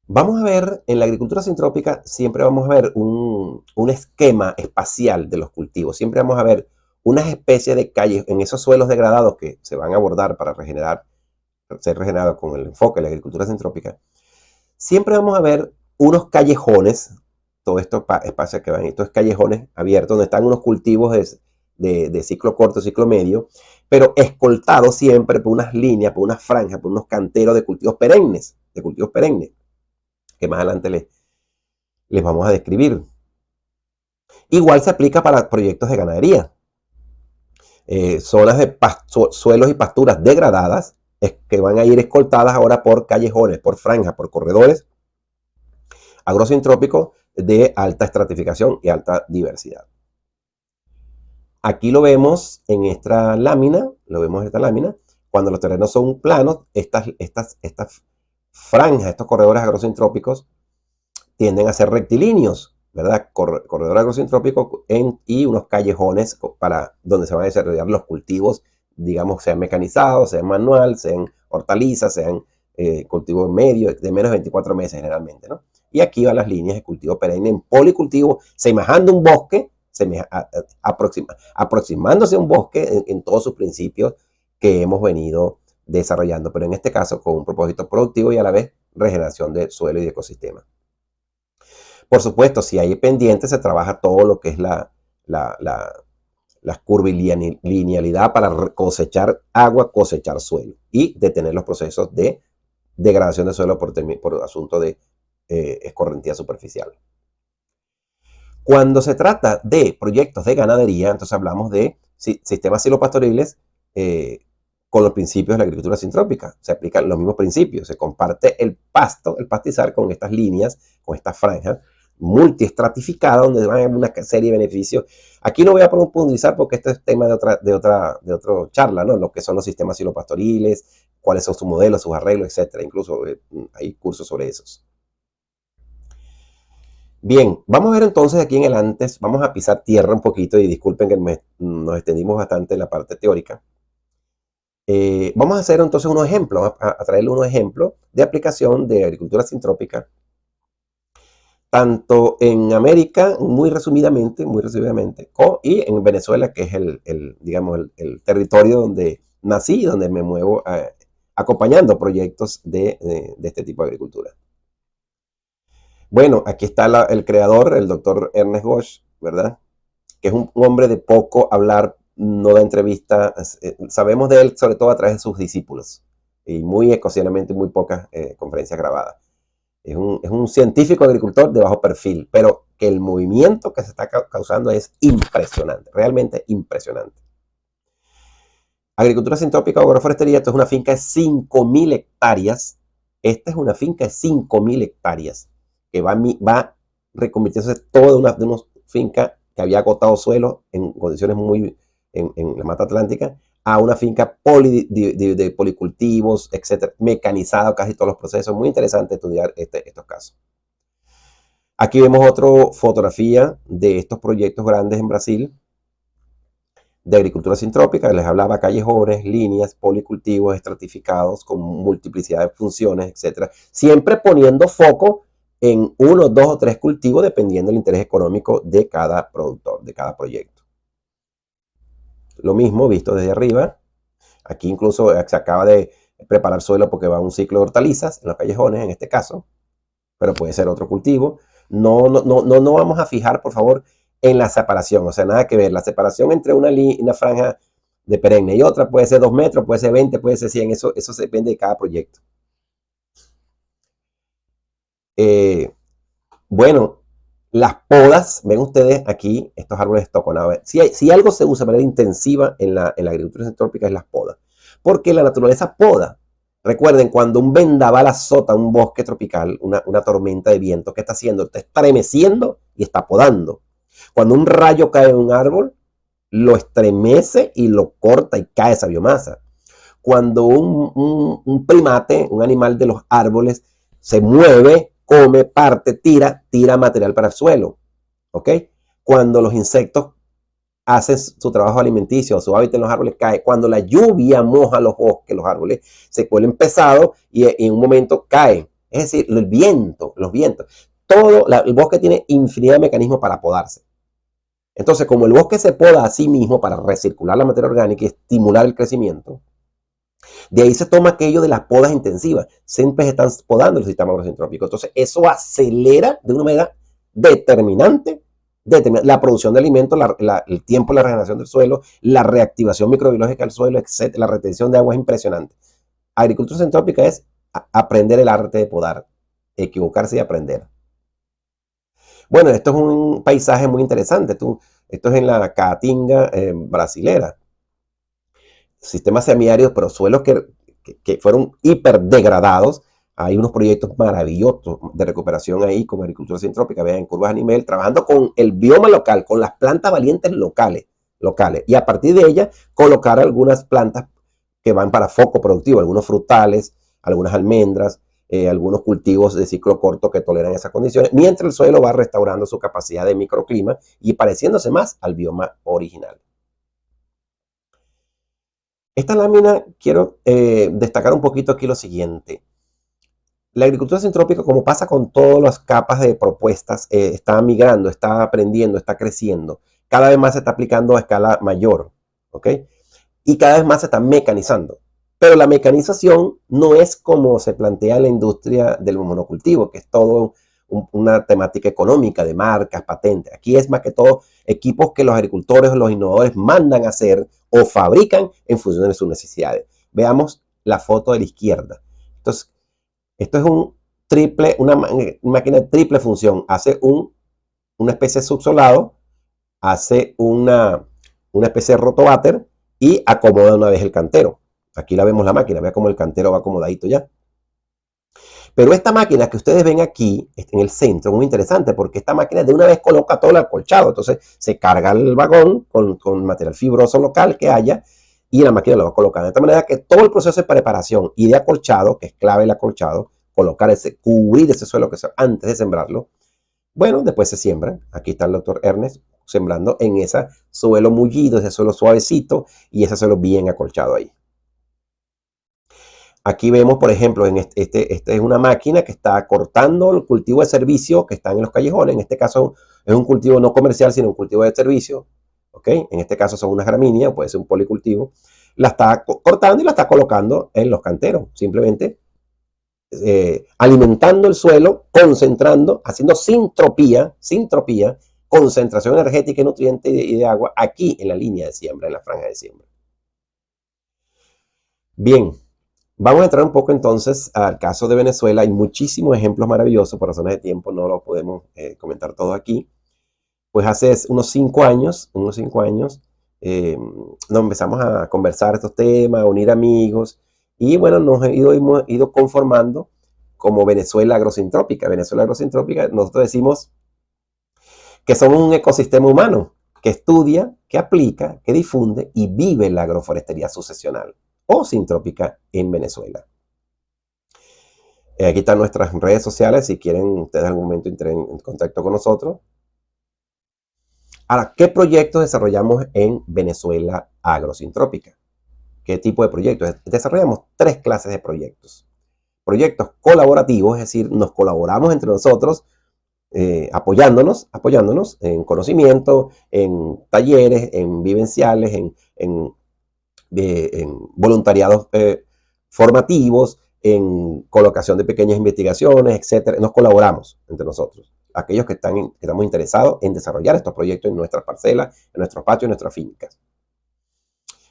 Vamos a ver, en la agricultura sintrópica siempre vamos a ver un esquema espacial de los cultivos. Siempre vamos a ver unas especies de calles en esos suelos degradados que se van a abordar para ser regenerados con el enfoque de la agricultura sintrópica. Siempre vamos a ver unos callejones, todo esto espacio que van, estos callejones abiertos donde están unos cultivos de ciclo corto, ciclo medio, pero escoltados siempre por unas líneas, por unas franjas, por unos canteros de cultivos perennes, que más adelante les vamos a describir. Igual se aplica para proyectos de ganadería. Zonas de suelos y pasturas degradadas que van a ir escoltadas ahora por callejones, por franjas, por corredores agrosintrópicos de alta estratificación y alta diversidad. Aquí lo vemos en esta lámina, cuando los terrenos son planos, estas franjas, estos corredores agrosintrópicos tienden a ser rectilíneos, ¿verdad? Corredor agrosintrópico y unos callejones para donde se van a desarrollar los cultivos, digamos, sean mecanizados, sean manual, sean hortalizas, sean cultivos medios, de menos de 24 meses generalmente, ¿no? Y aquí van las líneas de cultivo perenne en policultivo, semejando un bosque, aproximándose a un bosque en todos sus principios que hemos venido desarrollando, pero en este caso con un propósito productivo y a la vez regeneración del suelo y de ecosistema. Por supuesto, si hay pendientes, se trabaja todo lo que es la curvilinealidad para cosechar agua, cosechar suelo y detener los procesos de degradación de suelo por asunto de escorrentía superficial. Cuando se trata de proyectos de ganadería, entonces hablamos de sistemas silvopastoriles con los principios de la agricultura sintrópica. Se aplican los mismos principios, se comparte el pasto, el pastizal con estas líneas, con estas franjas multiestratificadas donde van a haber una serie de beneficios. Aquí no voy a profundizar porque este es tema de otra charla, ¿no? Lo que son los sistemas silvopastoriles, cuáles son sus modelos, sus arreglos, etc. Incluso hay cursos sobre esos. Bien, vamos a ver entonces aquí en el antes, vamos a pisar tierra un poquito y disculpen que nos extendimos bastante en la parte teórica. Vamos a hacer entonces unos ejemplos, a traerle unos ejemplos de aplicación de agricultura sintrópica, tanto en América, muy resumidamente, y en Venezuela, que es el territorio donde nací y donde me muevo acompañando proyectos de este tipo de agricultura. Bueno, aquí está el creador, el doctor Ernest Götz, ¿verdad? Que es un hombre de poco hablar, no da entrevistas. Sabemos de él sobre todo a través de sus discípulos y muy ocasionalmente muy pocas conferencias grabadas. Es un científico agricultor de bajo perfil, pero que el movimiento que se está causando es impresionante, realmente impresionante. Agricultura sintrópica o agroforestería, esto es una finca de 5.000 hectáreas. Esta es una finca de 5.000 hectáreas que va a reconvirtiéndose toda una finca que había agotado suelo en condiciones en la Mata Atlántica, a una finca de policultivos, etcétera, mecanizado casi todos los procesos. Muy interesante estudiar estos casos. Aquí vemos otra fotografía de estos proyectos grandes en Brasil de agricultura sintrópica. Les hablaba callejones, líneas, policultivos estratificados con multiplicidad de funciones, etcétera. Siempre poniendo foco en 1, 2 o 3 cultivos dependiendo del interés económico de cada productor, de cada proyecto. Lo mismo visto desde arriba. Aquí incluso se acaba de preparar suelo porque va a un ciclo de hortalizas en los callejones en este caso, pero puede ser otro cultivo. No vamos a fijar, por favor, en la separación, o sea, nada que ver. La separación entre una franja de perenne y otra puede ser 2 metros, puede ser 20, puede ser 100, eso depende de cada proyecto. Eh, bueno, las podas, ven ustedes aquí estos árboles toconados. Si algo se usa de manera intensiva en la agricultura sintrópica es las podas, porque la naturaleza poda. Recuerden, cuando un vendaval azota un bosque tropical, una tormenta de viento, ¿qué está haciendo? Está estremeciendo y está podando. Cuando un rayo cae en un árbol, lo estremece y lo corta y cae esa biomasa. Cuando un primate, un animal de los árboles, se mueve, come, parte, tira material para el suelo. ¿Ok? Cuando los insectos hacen su trabajo alimenticio, su hábitat en los árboles cae. Cuando la lluvia moja los bosques, los árboles se vuelven pesados y en un momento caen. Es decir, el viento, los vientos. El bosque tiene infinidad de mecanismos para podarse. Entonces, como el bosque se poda a sí mismo para recircular la materia orgánica y estimular el crecimiento, de ahí se toma aquello de las podas intensivas. Siempre se están podando el sistema agrosintrópico. Entonces, eso acelera de una manera determinante la producción de alimentos, el tiempo de la regeneración del suelo, la reactivación microbiológica del suelo, etc. La retención de agua es impresionante. Agricultura sintrópica es aprender el arte de podar, equivocarse y aprender. Bueno, esto es un paisaje muy interesante. Esto es en la Caatinga brasilera. Sistemas semiáridos, pero suelos que fueron hiperdegradados. Hay unos proyectos maravillosos de recuperación ahí con agricultura sintrópica, vean, en curvas a nivel, trabajando con el bioma local, con las plantas valientes locales. Y a partir de ellas colocar algunas plantas que van para foco productivo, algunos frutales, algunas almendras, algunos cultivos de ciclo corto que toleran esas condiciones, mientras el suelo va restaurando su capacidad de microclima y pareciéndose más al bioma original. Esta lámina quiero destacar un poquito aquí lo siguiente. La agricultura sintrópica, como pasa con todas las capas de propuestas, está migrando, está aprendiendo, está creciendo. Cada vez más se está aplicando a escala mayor, ¿ok? Y cada vez más se está mecanizando. Pero la mecanización no es como se plantea en la industria del monocultivo, que es todo una temática económica de marcas, patentes. Aquí es más que todo equipos que los agricultores o los innovadores mandan a hacer o fabrican en función de sus necesidades. Veamos la foto de la izquierda. Entonces, esto es una máquina de triple función. Hace una especie de subsolado, hace una especie de rotováter y acomoda una vez el cantero. Aquí la vemos la máquina, vea cómo el cantero va acomodadito ya. Pero esta máquina que ustedes ven aquí, en el centro, es muy interesante porque esta máquina de una vez coloca todo el acolchado. Entonces se carga el vagón con material fibroso local que haya y la máquina lo va a colocar. De esta manera que todo el proceso de preparación y de acolchado, que es clave el acolchado, cubrir ese suelo antes de sembrarlo, bueno, después se siembra. Aquí está el doctor Ernest sembrando en ese suelo mullido, ese suelo suavecito y ese suelo bien acolchado ahí. Aquí vemos, por ejemplo, esta es una máquina que está cortando el cultivo de servicio que están en los callejones. En este caso es un cultivo no comercial, sino un cultivo de servicio. ¿Ok? En este caso son unas gramíneas, puede ser un policultivo. La está cortando y la está colocando en los canteros. Simplemente alimentando el suelo, concentrando, haciendo sintropía, concentración energética y nutriente y de agua aquí en la línea de siembra, en la franja de siembra. Bien, vamos a entrar un poco entonces al caso de Venezuela. Hay muchísimos ejemplos maravillosos, por razones de tiempo no lo podemos comentar todo aquí. Pues hace unos 5 años, nos empezamos a conversar estos temas, a unir amigos, y bueno, hemos ido conformando como Venezuela agrosintrópica. Venezuela agrosintrópica, nosotros decimos que somos un ecosistema humano que estudia, que aplica, que difunde y vive la agroforestería sucesional o sintrópica en Venezuela. Aquí están nuestras redes sociales, si quieren ustedes en algún momento entrar en contacto con nosotros. Ahora, ¿qué proyectos desarrollamos en Venezuela agrosintrópica? ¿Qué tipo de proyectos? Desarrollamos 3 clases de proyectos. Proyectos colaborativos, es decir, nos colaboramos entre nosotros, apoyándonos en conocimiento, en talleres, en vivenciales, en voluntariados formativos, en colocación de pequeñas investigaciones, etc. Nos colaboramos entre nosotros. Aquellos que estamos interesados en desarrollar estos proyectos en nuestras parcelas, en nuestros patios, en nuestras fincas.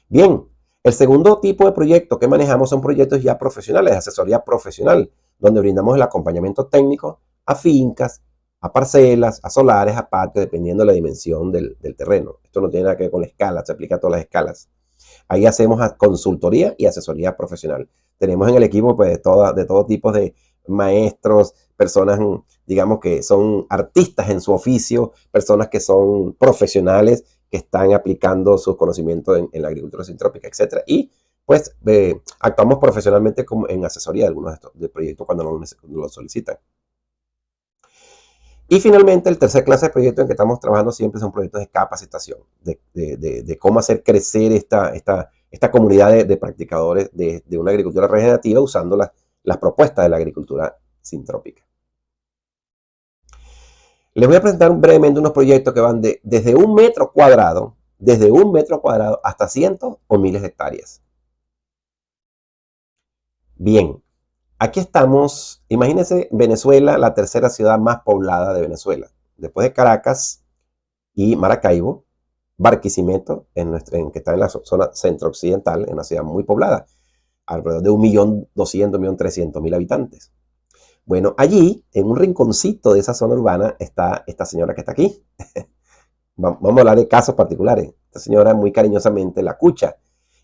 Bien, el segundo tipo de proyecto que manejamos son proyectos ya profesionales, de asesoría profesional, donde brindamos el acompañamiento técnico a fincas, a parcelas, a solares, a patios, dependiendo de la dimensión del terreno. Esto no tiene nada que ver con la escala, se aplica a todas las escalas. Ahí hacemos consultoría y asesoría profesional. Tenemos en el equipo pues, de todo tipo de maestros, personas, digamos, que son artistas en su oficio, personas que son profesionales, que están aplicando sus conocimientos en la agricultura sintrópica, etc. Y pues actuamos profesionalmente como en asesoría de algunos de estos de proyectos cuando lo solicitan. Y finalmente, el tercer clase de proyecto en que estamos trabajando siempre son proyectos de capacitación, de cómo hacer crecer esta comunidad de practicadores de una agricultura regenerativa usando las propuestas de la agricultura sintrópica. Les voy a presentar brevemente unos proyectos que van desde 1 metro cuadrado, hasta cientos o miles de hectáreas. Bien, aquí estamos, imagínense Venezuela, la tercera ciudad más poblada de Venezuela. Después de Caracas y Maracaibo, Barquisimeto, que está en la zona centro-occidental, en una ciudad muy poblada, alrededor de 1.200.000, 1.300.000 habitantes. Bueno, allí, en un rinconcito de esa zona urbana, está esta señora que está aquí. Vamos a hablar de casos particulares. Esta señora, muy cariñosamente, la Cucha.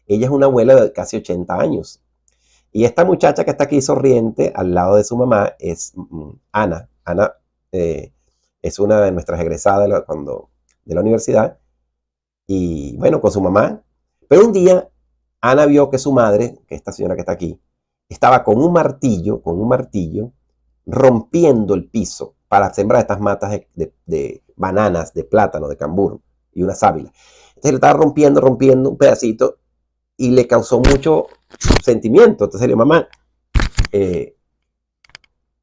Ella es una abuela de casi 80 años. Y esta muchacha que está aquí sonriente al lado de su mamá es Ana. Ana es una de nuestras egresadas de la universidad. Y bueno, con su mamá. Pero un día, Ana vio que su madre, que esta señora que está aquí, estaba con un martillo, rompiendo el piso para sembrar estas matas de bananas, de plátano, de cambur y una sábila. Entonces le estaba rompiendo un pedacito y le causó mucho sentimiento. Entonces le dijo, mamá,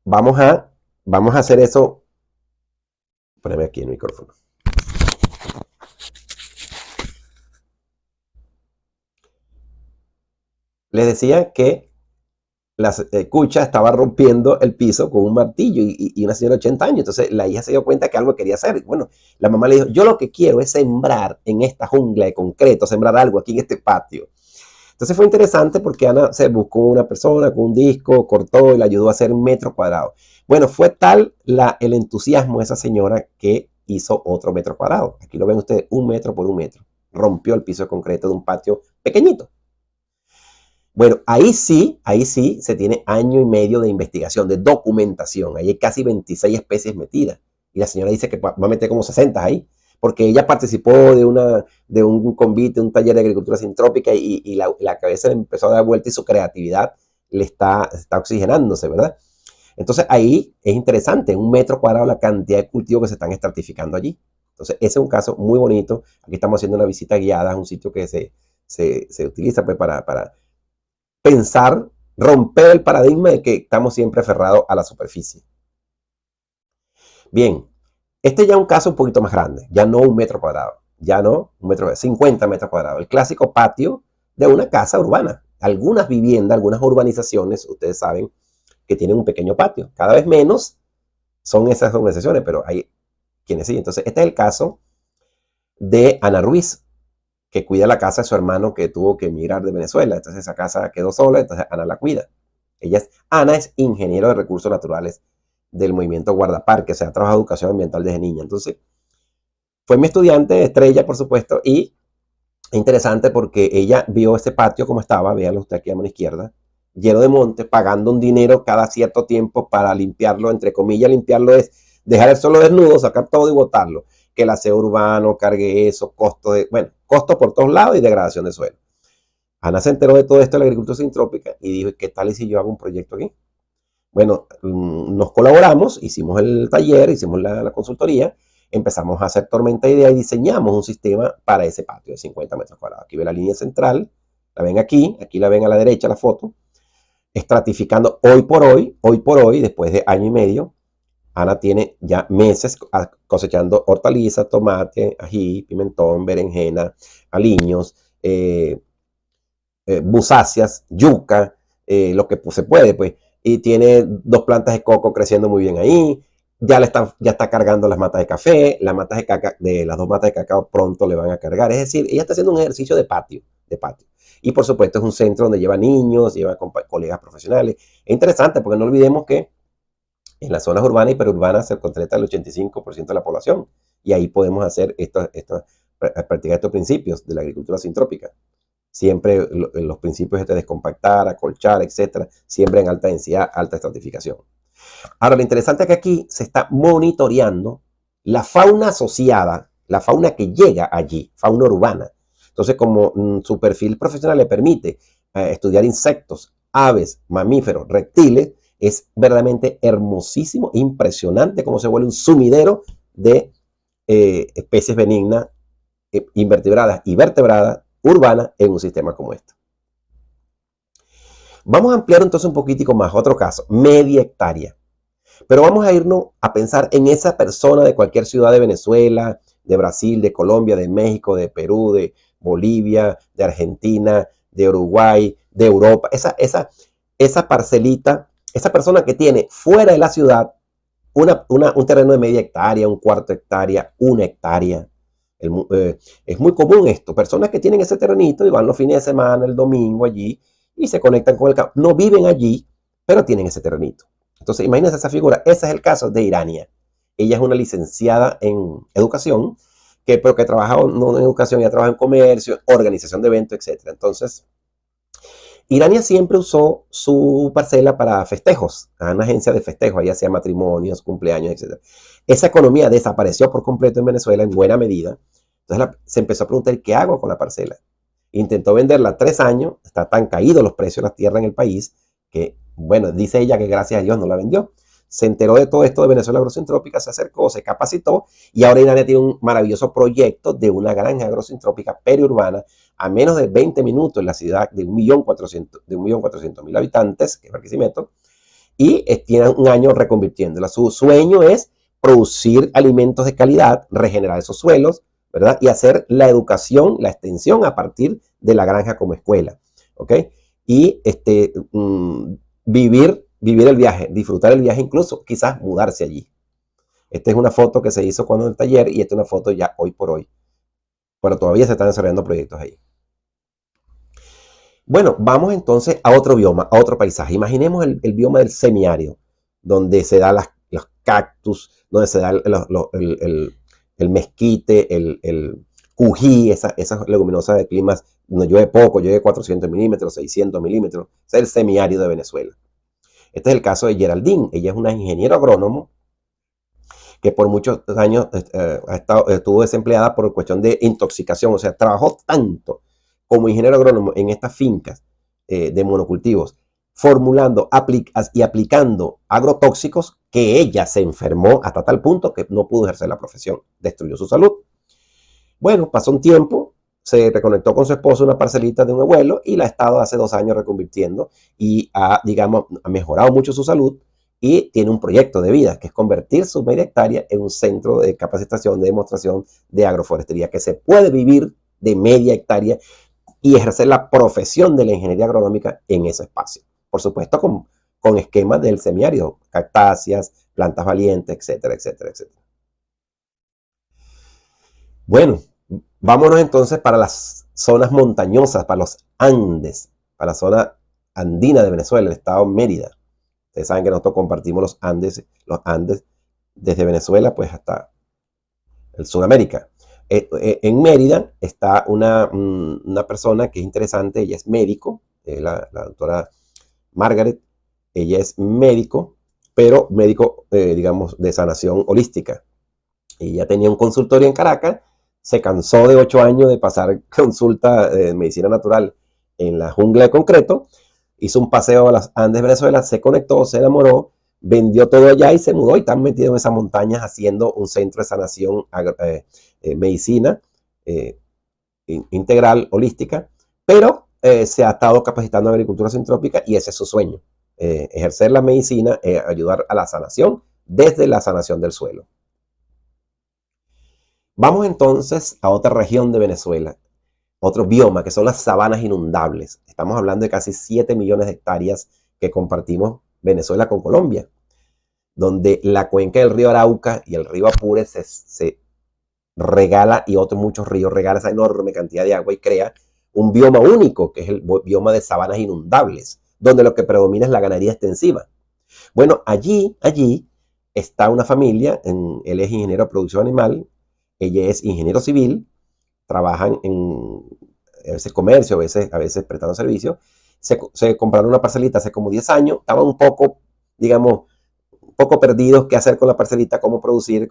vamos a hacer eso. Poneme aquí el micrófono. Les decía que la Cucha estaba rompiendo el piso con un martillo y una señora de 80 años. Entonces la hija se dio cuenta que algo quería hacer. Bueno, la mamá le dijo, yo lo que quiero es sembrar en esta jungla de concreto, sembrar algo aquí en este patio. Entonces fue interesante porque Ana se buscó una persona con un disco, cortó y le ayudó a hacer 1 metro cuadrado. Bueno, fue tal el entusiasmo de esa señora que hizo otro metro cuadrado. Aquí lo ven ustedes, 1 metro por 1 metro. Rompió el piso de concreto de un patio pequeñito. Bueno, ahí sí se tiene 1 año y medio de investigación, de documentación. Ahí hay casi 26 especies metidas. Y la señora dice que va a meter como 60 ahí, porque ella participó de un convite, un taller de agricultura sintrópica y la cabeza le empezó a dar vuelta y su creatividad le está oxigenándose, ¿verdad? Entonces ahí es interesante, 1 metro cuadrado la cantidad de cultivos que se están estratificando allí. Entonces ese es un caso muy bonito. Aquí estamos haciendo una visita guiada, es un sitio que se utiliza pues, para pensar, romper el paradigma de que estamos siempre aferrados a la superficie. Bien, este ya es un caso un poquito más grande, ya no 1 metro cuadrado, ya no 50 metros cuadrados, el clásico patio de una casa urbana. Algunas viviendas, algunas urbanizaciones, ustedes saben que tienen un pequeño patio, cada vez menos son esas urbanizaciones, pero hay quienes sí. Entonces, este es el caso de Ana Ruiz, que cuida la casa de su hermano que tuvo que emigrar de Venezuela. Entonces esa casa quedó sola, entonces Ana la cuida. Ana es ingeniero de recursos naturales del movimiento Guardaparque, o sea, ha trabajado educación ambiental desde niña. Entonces, fue mi estudiante estrella, por supuesto, y es interesante porque ella vio este patio como estaba, véanlo usted aquí a mano izquierda, lleno de monte, pagando un dinero cada cierto tiempo para limpiarlo, entre comillas, limpiarlo es dejar el suelo desnudo, sacar todo y botarlo. Que el aseo urbano cargue eso, costo por todos lados y degradación de suelo. Ana se enteró de todo esto de la agricultura sintrópica y dijo, ¿qué tal si yo hago un proyecto aquí? Bueno, nos colaboramos, hicimos el taller, hicimos la consultoría, empezamos a hacer tormenta de ideas y diseñamos un sistema para ese patio de 50 metros cuadrados. Aquí ve la línea central, la ven aquí la ven a la derecha la foto, estratificando hoy por hoy, después de 1 año y medio, Ana tiene ya meses cosechando hortalizas, tomate, ají, pimentón, berenjena, aliños, busáceas, yuca, lo que se puede, pues. Y tiene 2 plantas de coco creciendo muy bien ahí. Ya está cargando las matas de café. Las 2 matas de cacao pronto le van a cargar. Es decir, ella está haciendo un ejercicio de patio. Y por supuesto es un centro donde lleva niños, lleva colegas profesionales. Es interesante porque no olvidemos que En las zonas urbanas y perurbanas se concentra el 85% de la población. Y ahí podemos hacer practicar estos principios de la agricultura sintrópica. Siempre los principios de descompactar, acolchar, etcétera, siempre en alta densidad, alta estratificación. Ahora, lo interesante es que aquí se está monitoreando la fauna asociada, la fauna que llega allí, fauna urbana. Entonces, como su perfil profesional le permite estudiar insectos, aves, mamíferos, reptiles, es verdaderamente hermosísimo, impresionante cómo se vuelve un sumidero de especies benignas, invertebradas y vertebradas urbanas en un sistema como este. Vamos a ampliar entonces un poquitico más, otro caso, media hectárea. Pero vamos a irnos a pensar en esa persona de cualquier ciudad de Venezuela, de Brasil, de Colombia, de México, de Perú, de Bolivia, de Argentina, de Uruguay, de Europa. Esa parcelita, esa persona que tiene fuera de la ciudad un terreno de media hectárea, un cuarto hectárea, una hectárea. Es muy común esto. Personas que tienen ese terrenito y van los fines de semana, el domingo allí y se conectan con el campo. No viven allí, pero tienen ese terrenito. Entonces, imagínense esa figura. Ese es el caso de Irania. Ella es una licenciada en educación, pero que trabaja no en educación, ella trabaja en comercio, organización de eventos, etc. Entonces, Irania siempre usó su parcela para festejos, a una agencia de festejos, allá hacía matrimonios, cumpleaños, etc. Esa economía desapareció por completo en Venezuela en buena medida. Entonces se empezó a preguntar, ¿qué hago con la parcela? Intentó venderla 3 años, está tan caído los precios de la tierra en el país, que, bueno, dice ella que gracias a Dios no la vendió. Se enteró de todo esto de Venezuela agrosintrópica, se acercó, se capacitó y ahora Irania tiene un maravilloso proyecto de una granja agrosintrópica periurbana a menos de 20 minutos en la ciudad de 1.400.000 habitantes, que es Barquisimeto, y tiene un año reconvirtiéndola. Su sueño es producir alimentos de calidad, regenerar esos suelos, ¿verdad? Y hacer la educación, la extensión a partir de la granja como escuela, ¿ok? Y vivir el viaje, disfrutar el viaje, incluso quizás mudarse allí. Esta es una foto que se hizo cuando en el taller y esta es una foto ya hoy por hoy. Pero todavía se están desarrollando proyectos ahí. Bueno, vamos entonces a otro bioma, a otro paisaje. Imaginemos el bioma del semiárido, donde se da los cactus, donde se da el mezquite, el cují, esas leguminosas de climas, no llueve poco, llueve 400 milímetros, 600 milímetros. Ese es el semiárido de Venezuela. Este es el caso de Geraldine. Ella es una ingeniera agrónomo que por muchos años estuvo desempleada por cuestión de intoxicación. O sea, trabajó tanto como ingeniero agrónomo en estas fincas de monocultivos, formulando y aplicando agrotóxicos, que ella se enfermó hasta tal punto que no pudo ejercer la profesión. Destruyó su salud. Bueno, pasó un tiempo, se reconectó con su esposo una parcelita de un abuelo y la ha estado hace 2 años reconvirtiendo y ha mejorado mucho su salud y tiene un proyecto de vida que es convertir su media hectárea en un centro de capacitación, de demostración de agroforestería, que se puede vivir de media hectárea y ejercer la profesión de la ingeniería agronómica en ese espacio. Por supuesto, con esquemas del semiárido, cactáceas, plantas valientes, etcétera, etcétera, etcétera. Bueno, vámonos entonces para las zonas montañosas, para los Andes, para la zona andina de Venezuela, el estado Mérida. Ustedes saben que nosotros compartimos los Andes desde Venezuela pues hasta el Sudamérica. En Mérida está una persona que es interesante, ella es médico, la doctora Margaret. Ella es médico, pero médico, digamos, de sanación holística. Ella tenía un consultorio en Caracas, se cansó de 8 años de pasar consulta de medicina natural en la jungla de concreto, hizo un paseo a las Andes, Venezuela, se conectó, se enamoró, vendió todo allá y se mudó y están metidos en esas montañas haciendo un centro de sanación, medicina integral, holística, pero se ha estado capacitando en agricultura sintrópica y ese es su sueño, ejercer la medicina, ayudar a la sanación desde la sanación del suelo. Vamos entonces a otra región de Venezuela, otro bioma, que son las sabanas inundables. Estamos hablando de casi 7 millones de hectáreas que compartimos Venezuela con Colombia, donde la cuenca del río Arauca y el río Apure se regala, y otros muchos ríos regala esa enorme cantidad de agua y crea un bioma único, que es el bioma de sabanas inundables, donde lo que predomina es la ganadería extensiva. Bueno, allí está una familia, él es ingeniero de producción animal, ella es ingeniero civil, trabajan a veces comercio, a veces prestando servicios. Se compraron una parcelita hace como 10 años, estaban un poco, digamos, un poco perdidos qué hacer con la parcelita, cómo producir,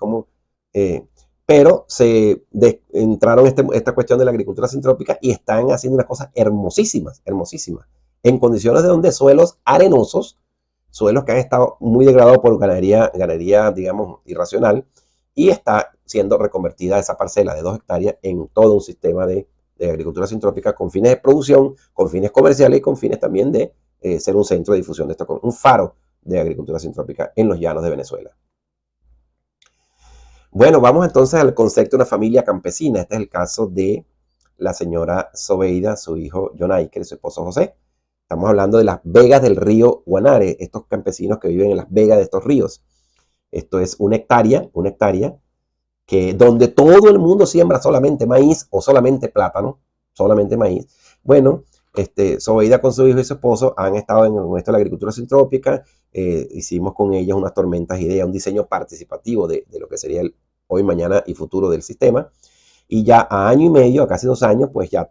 pero entraron esta cuestión de la agricultura sintrópica y están haciendo unas cosas hermosísimas, hermosísimas, en condiciones de donde suelos arenosos, suelos que han estado muy degradados por ganadería, digamos, irracional, y está siendo reconvertida esa parcela de 2 hectáreas en todo un sistema de agricultura sintrópica con fines de producción, con fines comerciales y con fines también de ser un centro de difusión de esto, un faro de agricultura sintrópica en los llanos de Venezuela. Bueno, vamos entonces al concepto de una familia campesina. Este es el caso de la señora Zobeida, su hijo Jonaiker y su esposo José. Estamos hablando de las vegas del río Guanare, estos campesinos que viven en las vegas de estos ríos. Esto es una hectárea donde todo el mundo siembra solamente maíz o solamente plátano, solamente maíz. Bueno, Zobeida con su hijo y su esposo han estado en esto de la agricultura sintrópica. Hicimos con ellos unas tormentas ideas, un diseño participativo de lo que sería el hoy, mañana y futuro del sistema. Y ya a año y medio, a casi 2 años, pues ya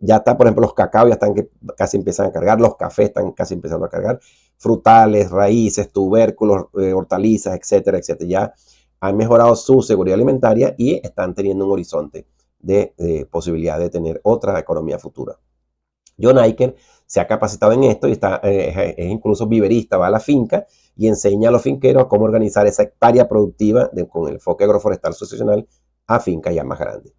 está, por ejemplo, los cacao ya están que casi empiezan a cargar, los cafés están casi empezando a cargar, frutales, raíces, tubérculos, hortalizas, etcétera, etcétera. Ya han mejorado su seguridad alimentaria y están teniendo un horizonte de posibilidad de tener otra economía futura. Jonaiker se ha capacitado en esto y es incluso viverista, va a la finca y enseña a los finqueros a cómo organizar esa hectárea productiva con el enfoque agroforestal sucesional a fincas ya más grandes.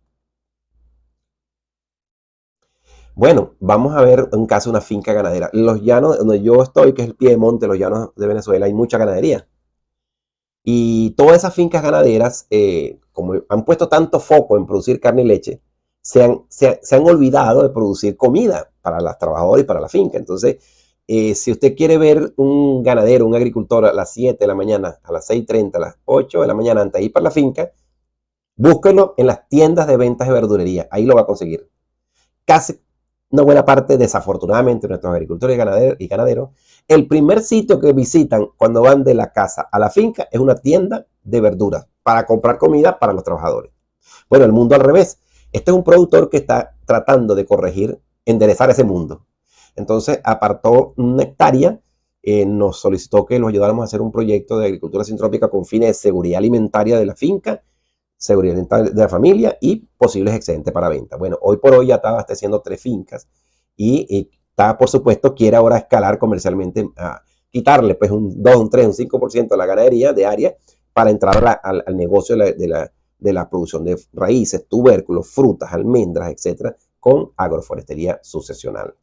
Bueno, vamos a ver un caso de una finca ganadera. Los llanos donde yo estoy, que es el piedemonte, los llanos de Venezuela, hay mucha ganadería. Y todas esas fincas ganaderas, como han puesto tanto foco en producir carne y leche, se han olvidado de producir comida para los trabajadores y para la finca. Entonces, si usted quiere ver un ganadero, un agricultor a las 7 de la mañana, a las 6:30, a las 8 de la mañana, antes de ir para la finca, búsquelo en las tiendas de ventas de verdulería. Ahí lo va a conseguir. Casi una buena parte, desafortunadamente, de nuestros agricultores y ganaderos, el primer sitio que visitan cuando van de la casa a la finca es una tienda de verduras para comprar comida para los trabajadores. Bueno, el mundo al revés. Este es un productor que está tratando de corregir, enderezar ese mundo. Entonces apartó una hectárea, nos solicitó que los ayudáramos a hacer un proyecto de agricultura sintrópica con fines de seguridad alimentaria de la finca, seguridad alimentaria de la familia y posibles excedentes para venta. Bueno, hoy por hoy ya está abasteciendo 3 fincas y está, por supuesto, quiere ahora escalar comercialmente, a quitarle pues un 2, un 3, un 5% a la ganadería de área para entrar al negocio de la producción de raíces, tubérculos, frutas, almendras, etcétera, con agroforestería sucesional.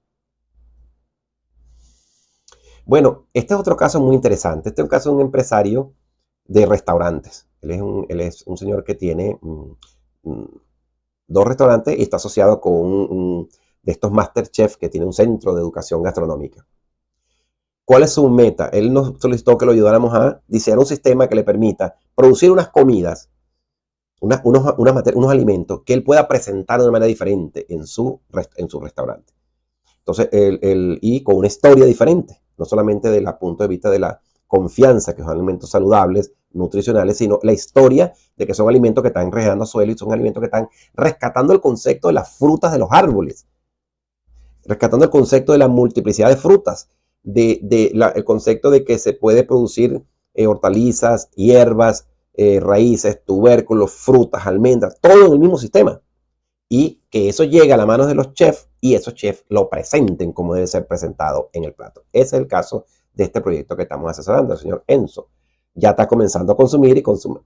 Bueno, este es otro caso muy interesante. Este es un caso de un empresario de restaurantes. Él es un señor que tiene 2 restaurantes y está asociado con un de estos Masterchef que tiene un centro de educación gastronómica. ¿Cuál es su meta? Él nos solicitó que lo ayudáramos a diseñar un sistema que le permita producir unas comidas, unos alimentos que él pueda presentar de una manera diferente en su restaurante. Entonces, y con una historia diferente, no solamente desde el punto de vista de la confianza, que son alimentos saludables, nutricionales, sino la historia de que son alimentos que están regando suelo y son alimentos que están rescatando el concepto de las frutas de los árboles, rescatando el concepto de la multiplicidad de frutas, el concepto de que se puede producir hortalizas, hierbas, raíces, tubérculos, frutas, almendras, todo en el mismo sistema. Y que eso llegue a las manos de los chefs y esos chefs lo presenten como debe ser presentado en el plato. Ese es el caso de este proyecto que estamos asesorando, el señor Enzo. Ya está comenzando a consumir y consume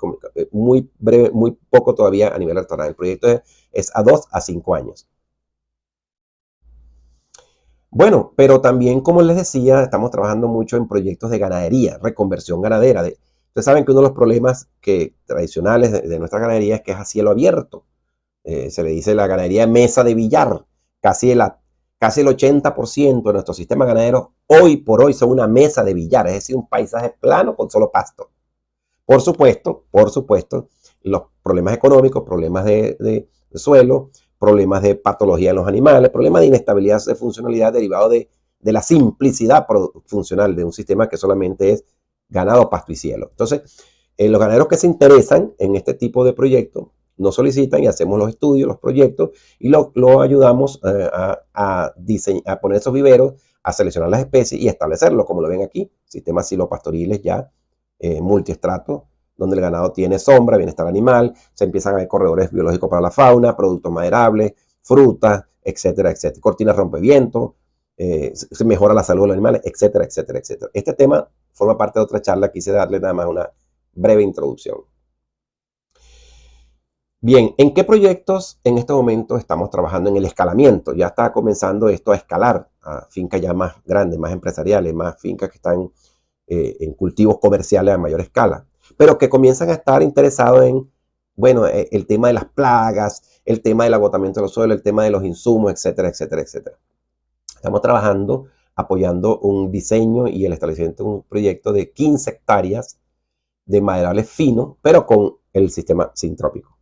muy breve, muy poco todavía a nivel restaurante. El proyecto es a 2 a 5 años. Bueno, pero también, como les decía, estamos trabajando mucho en proyectos de ganadería, reconversión ganadera. Ustedes saben que uno de los problemas tradicionales de nuestra ganadería es que es a cielo abierto. Se le dice la ganadería mesa de billar. Casi el 80% de nuestro sistema ganadero hoy por hoy son una mesa de billar, es decir, un paisaje plano con solo pasto. Por supuesto, los problemas económicos, problemas de suelo, problemas de patología en los animales, problemas de inestabilidad de funcionalidad derivado de la simplicidad funcional de un sistema que solamente es ganado, pasto y cielo. Entonces, los ganaderos que se interesan en este tipo de proyectos nos solicitan y hacemos los estudios, los proyectos y lo ayudamos a poner esos viveros, a seleccionar las especies y establecerlo, como lo ven aquí, sistemas silopastoriles ya multiestratos, donde el ganado tiene sombra, bienestar animal, se empiezan a ver corredores biológicos para la fauna, productos maderables, frutas, etcétera, etcétera, cortinas rompeviento, se mejora la salud de los animales, etcétera, etcétera, etcétera. Este tema forma parte de otra charla, quise darle nada más una breve introducción. Bien, ¿en qué proyectos en este momento estamos trabajando en el escalamiento? Ya está comenzando esto a escalar a fincas ya más grandes, más empresariales, más fincas que están en cultivos comerciales a mayor escala, pero que comienzan a estar interesados en, bueno, el tema de las plagas, el tema del agotamiento de los suelos, el tema de los insumos, etcétera, etcétera, etcétera. Estamos trabajando, apoyando un diseño y el establecimiento de un proyecto de 15 hectáreas de maderables finos, pero con el sistema sintrópico.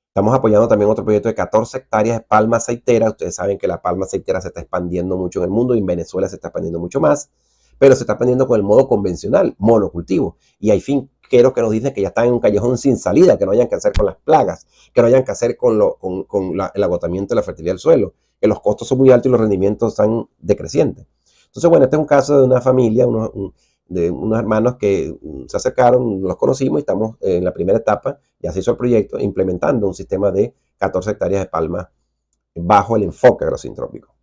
Estamos apoyando también otro proyecto de 14 hectáreas de palma aceitera. Ustedes saben que la palma aceitera se está expandiendo mucho en el mundo y en Venezuela se está expandiendo mucho más, pero se está expandiendo con el modo convencional, monocultivo. Y hay finqueros que nos dicen que ya están en un callejón sin salida, que no hayan que hacer con las plagas, que no hayan que hacer con el agotamiento de la fertilidad del suelo, que los costos son muy altos y los rendimientos están decrecientes. Entonces, bueno, este es un caso de una familia, de unos hermanos que se acercaron, los conocimos y estamos en la primera etapa, ya se hizo el proyecto, implementando un sistema de 14 hectáreas de palma bajo el enfoque agrosintrópico.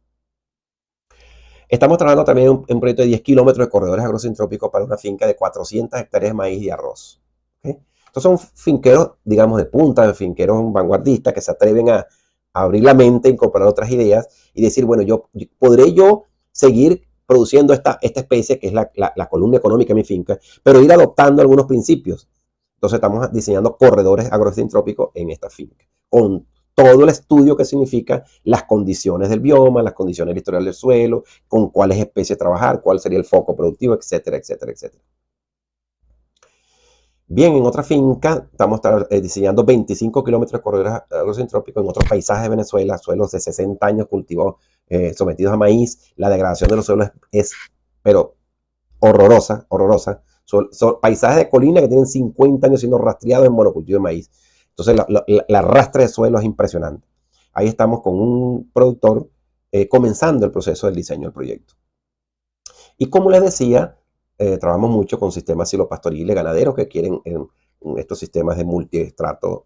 Estamos trabajando también en un proyecto de 10 kilómetros de corredores agrosintrópicos para una finca de 400 hectáreas de maíz y arroz. ¿Okay? Estos son finqueros, digamos, de punta, finqueros vanguardistas que se atreven a abrir la mente, incorporar otras ideas y decir, bueno, ¿podré yo seguir produciendo esta especie que es la columna económica de mi finca, pero ir adoptando algunos principios? Entonces estamos diseñando corredores agrosintrópicos en esta finca, con todo el estudio que significa las condiciones del bioma, las condiciones del historial del suelo, con cuáles especies trabajar, cuál sería el foco productivo, etcétera, etcétera, etcétera. Bien, en otra finca estamos diseñando 25 kilómetros de corredores agrosintrópicos en otros paisajes de Venezuela, suelos de 60 años cultivados, sometidos a maíz. La degradación de los suelos es pero horrorosa, horrorosa. Son paisajes de colina que tienen 50 años siendo rastreados en monocultivo de maíz. Entonces, la arrastre de suelo es impresionante. Ahí estamos con un productor comenzando el proceso del diseño del proyecto. Y como les decía, trabajamos mucho con sistemas silopastoriles ganaderos que quieren estos sistemas de multiestrato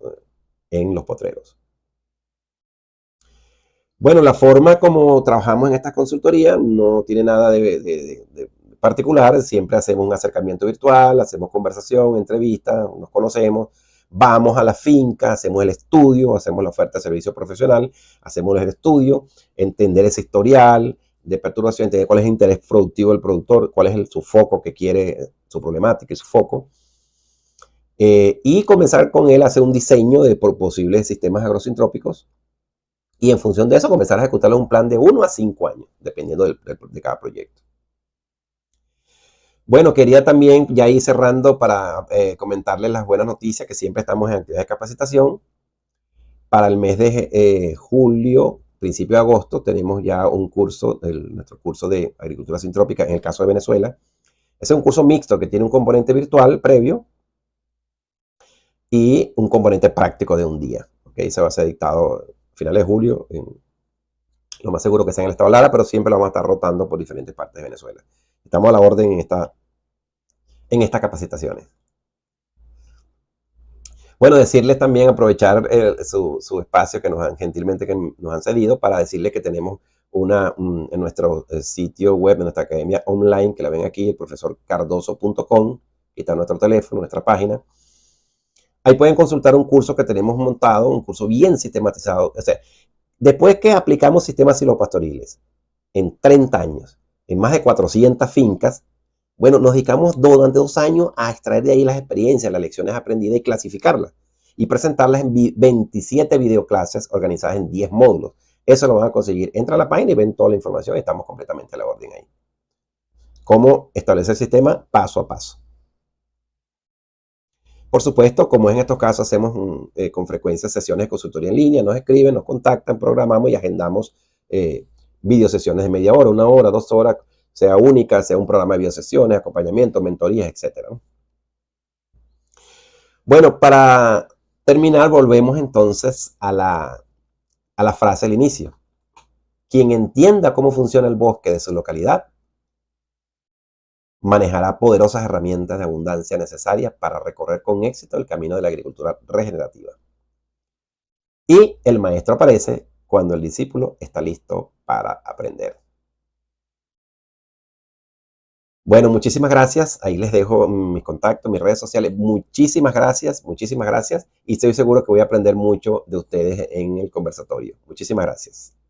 en los potreros. Bueno, la forma como trabajamos en esta consultoría no tiene nada de particular. Siempre hacemos un acercamiento virtual, hacemos conversación, entrevistas, nos conocemos, vamos a la finca, hacemos el estudio, hacemos la oferta de servicio profesional, hacemos el estudio, entender ese historial de perturbación, entender cuál es el interés productivo del productor, cuál es su foco que quiere, su problemática y su foco. Y comenzar con él a hacer un diseño de posibles sistemas agrosintrópicos y en función de eso comenzar a ejecutarlo en un plan de 1 a 5 años, dependiendo de cada proyecto. Bueno, quería también ya ir cerrando para comentarles las buenas noticias, que siempre estamos en actividades de capacitación. Para el mes de julio, principio de agosto, tenemos ya un curso, nuestro curso de agricultura sintrópica en el caso de Venezuela. Ese es un curso mixto que tiene un componente virtual previo y un componente práctico de un día. ¿Okay? Se va a ser dictado a finales de julio, lo más seguro que sea en el estado Lara, pero siempre lo vamos a estar rotando por diferentes partes de Venezuela. Estamos a la orden en estas capacitaciones. Bueno, decirles también, aprovechar su espacio que gentilmente nos han cedido para decirles que tenemos en nuestro sitio web, en nuestra academia online, que la ven aquí, el profesorcardoso.com, aquí está nuestro teléfono, nuestra página. Ahí pueden consultar un curso que tenemos montado, un curso bien sistematizado. O sea, después que aplicamos sistemas silopastoriles en 30 años, en más de 400 fincas, bueno, nos dedicamos durante 2 años a extraer de ahí las experiencias, las lecciones aprendidas y clasificarlas y presentarlas en 27 videoclases organizadas en 10 módulos. Eso lo van a conseguir. Entra a la página y ven toda la información. Estamos completamente a la orden ahí. Cómo establecer el sistema paso a paso. Por supuesto, como en estos casos hacemos con frecuencia sesiones de consultoría en línea, nos escriben, nos contactan, programamos y agendamos videosesiones de media hora, 1 hora, 2 horas, sea única, sea un programa de biosesiones, acompañamiento, mentorías, etc. Bueno, para terminar, volvemos entonces a la frase del inicio. Quien entienda cómo funciona el bosque de su localidad, manejará poderosas herramientas de abundancia necesarias para recorrer con éxito el camino de la agricultura regenerativa. Y el maestro aparece cuando el discípulo está listo para aprender. Bueno, muchísimas gracias. Ahí les dejo mis contactos, mis redes sociales. Muchísimas gracias, muchísimas gracias. Y estoy seguro que voy a aprender mucho de ustedes en el conversatorio. Muchísimas gracias.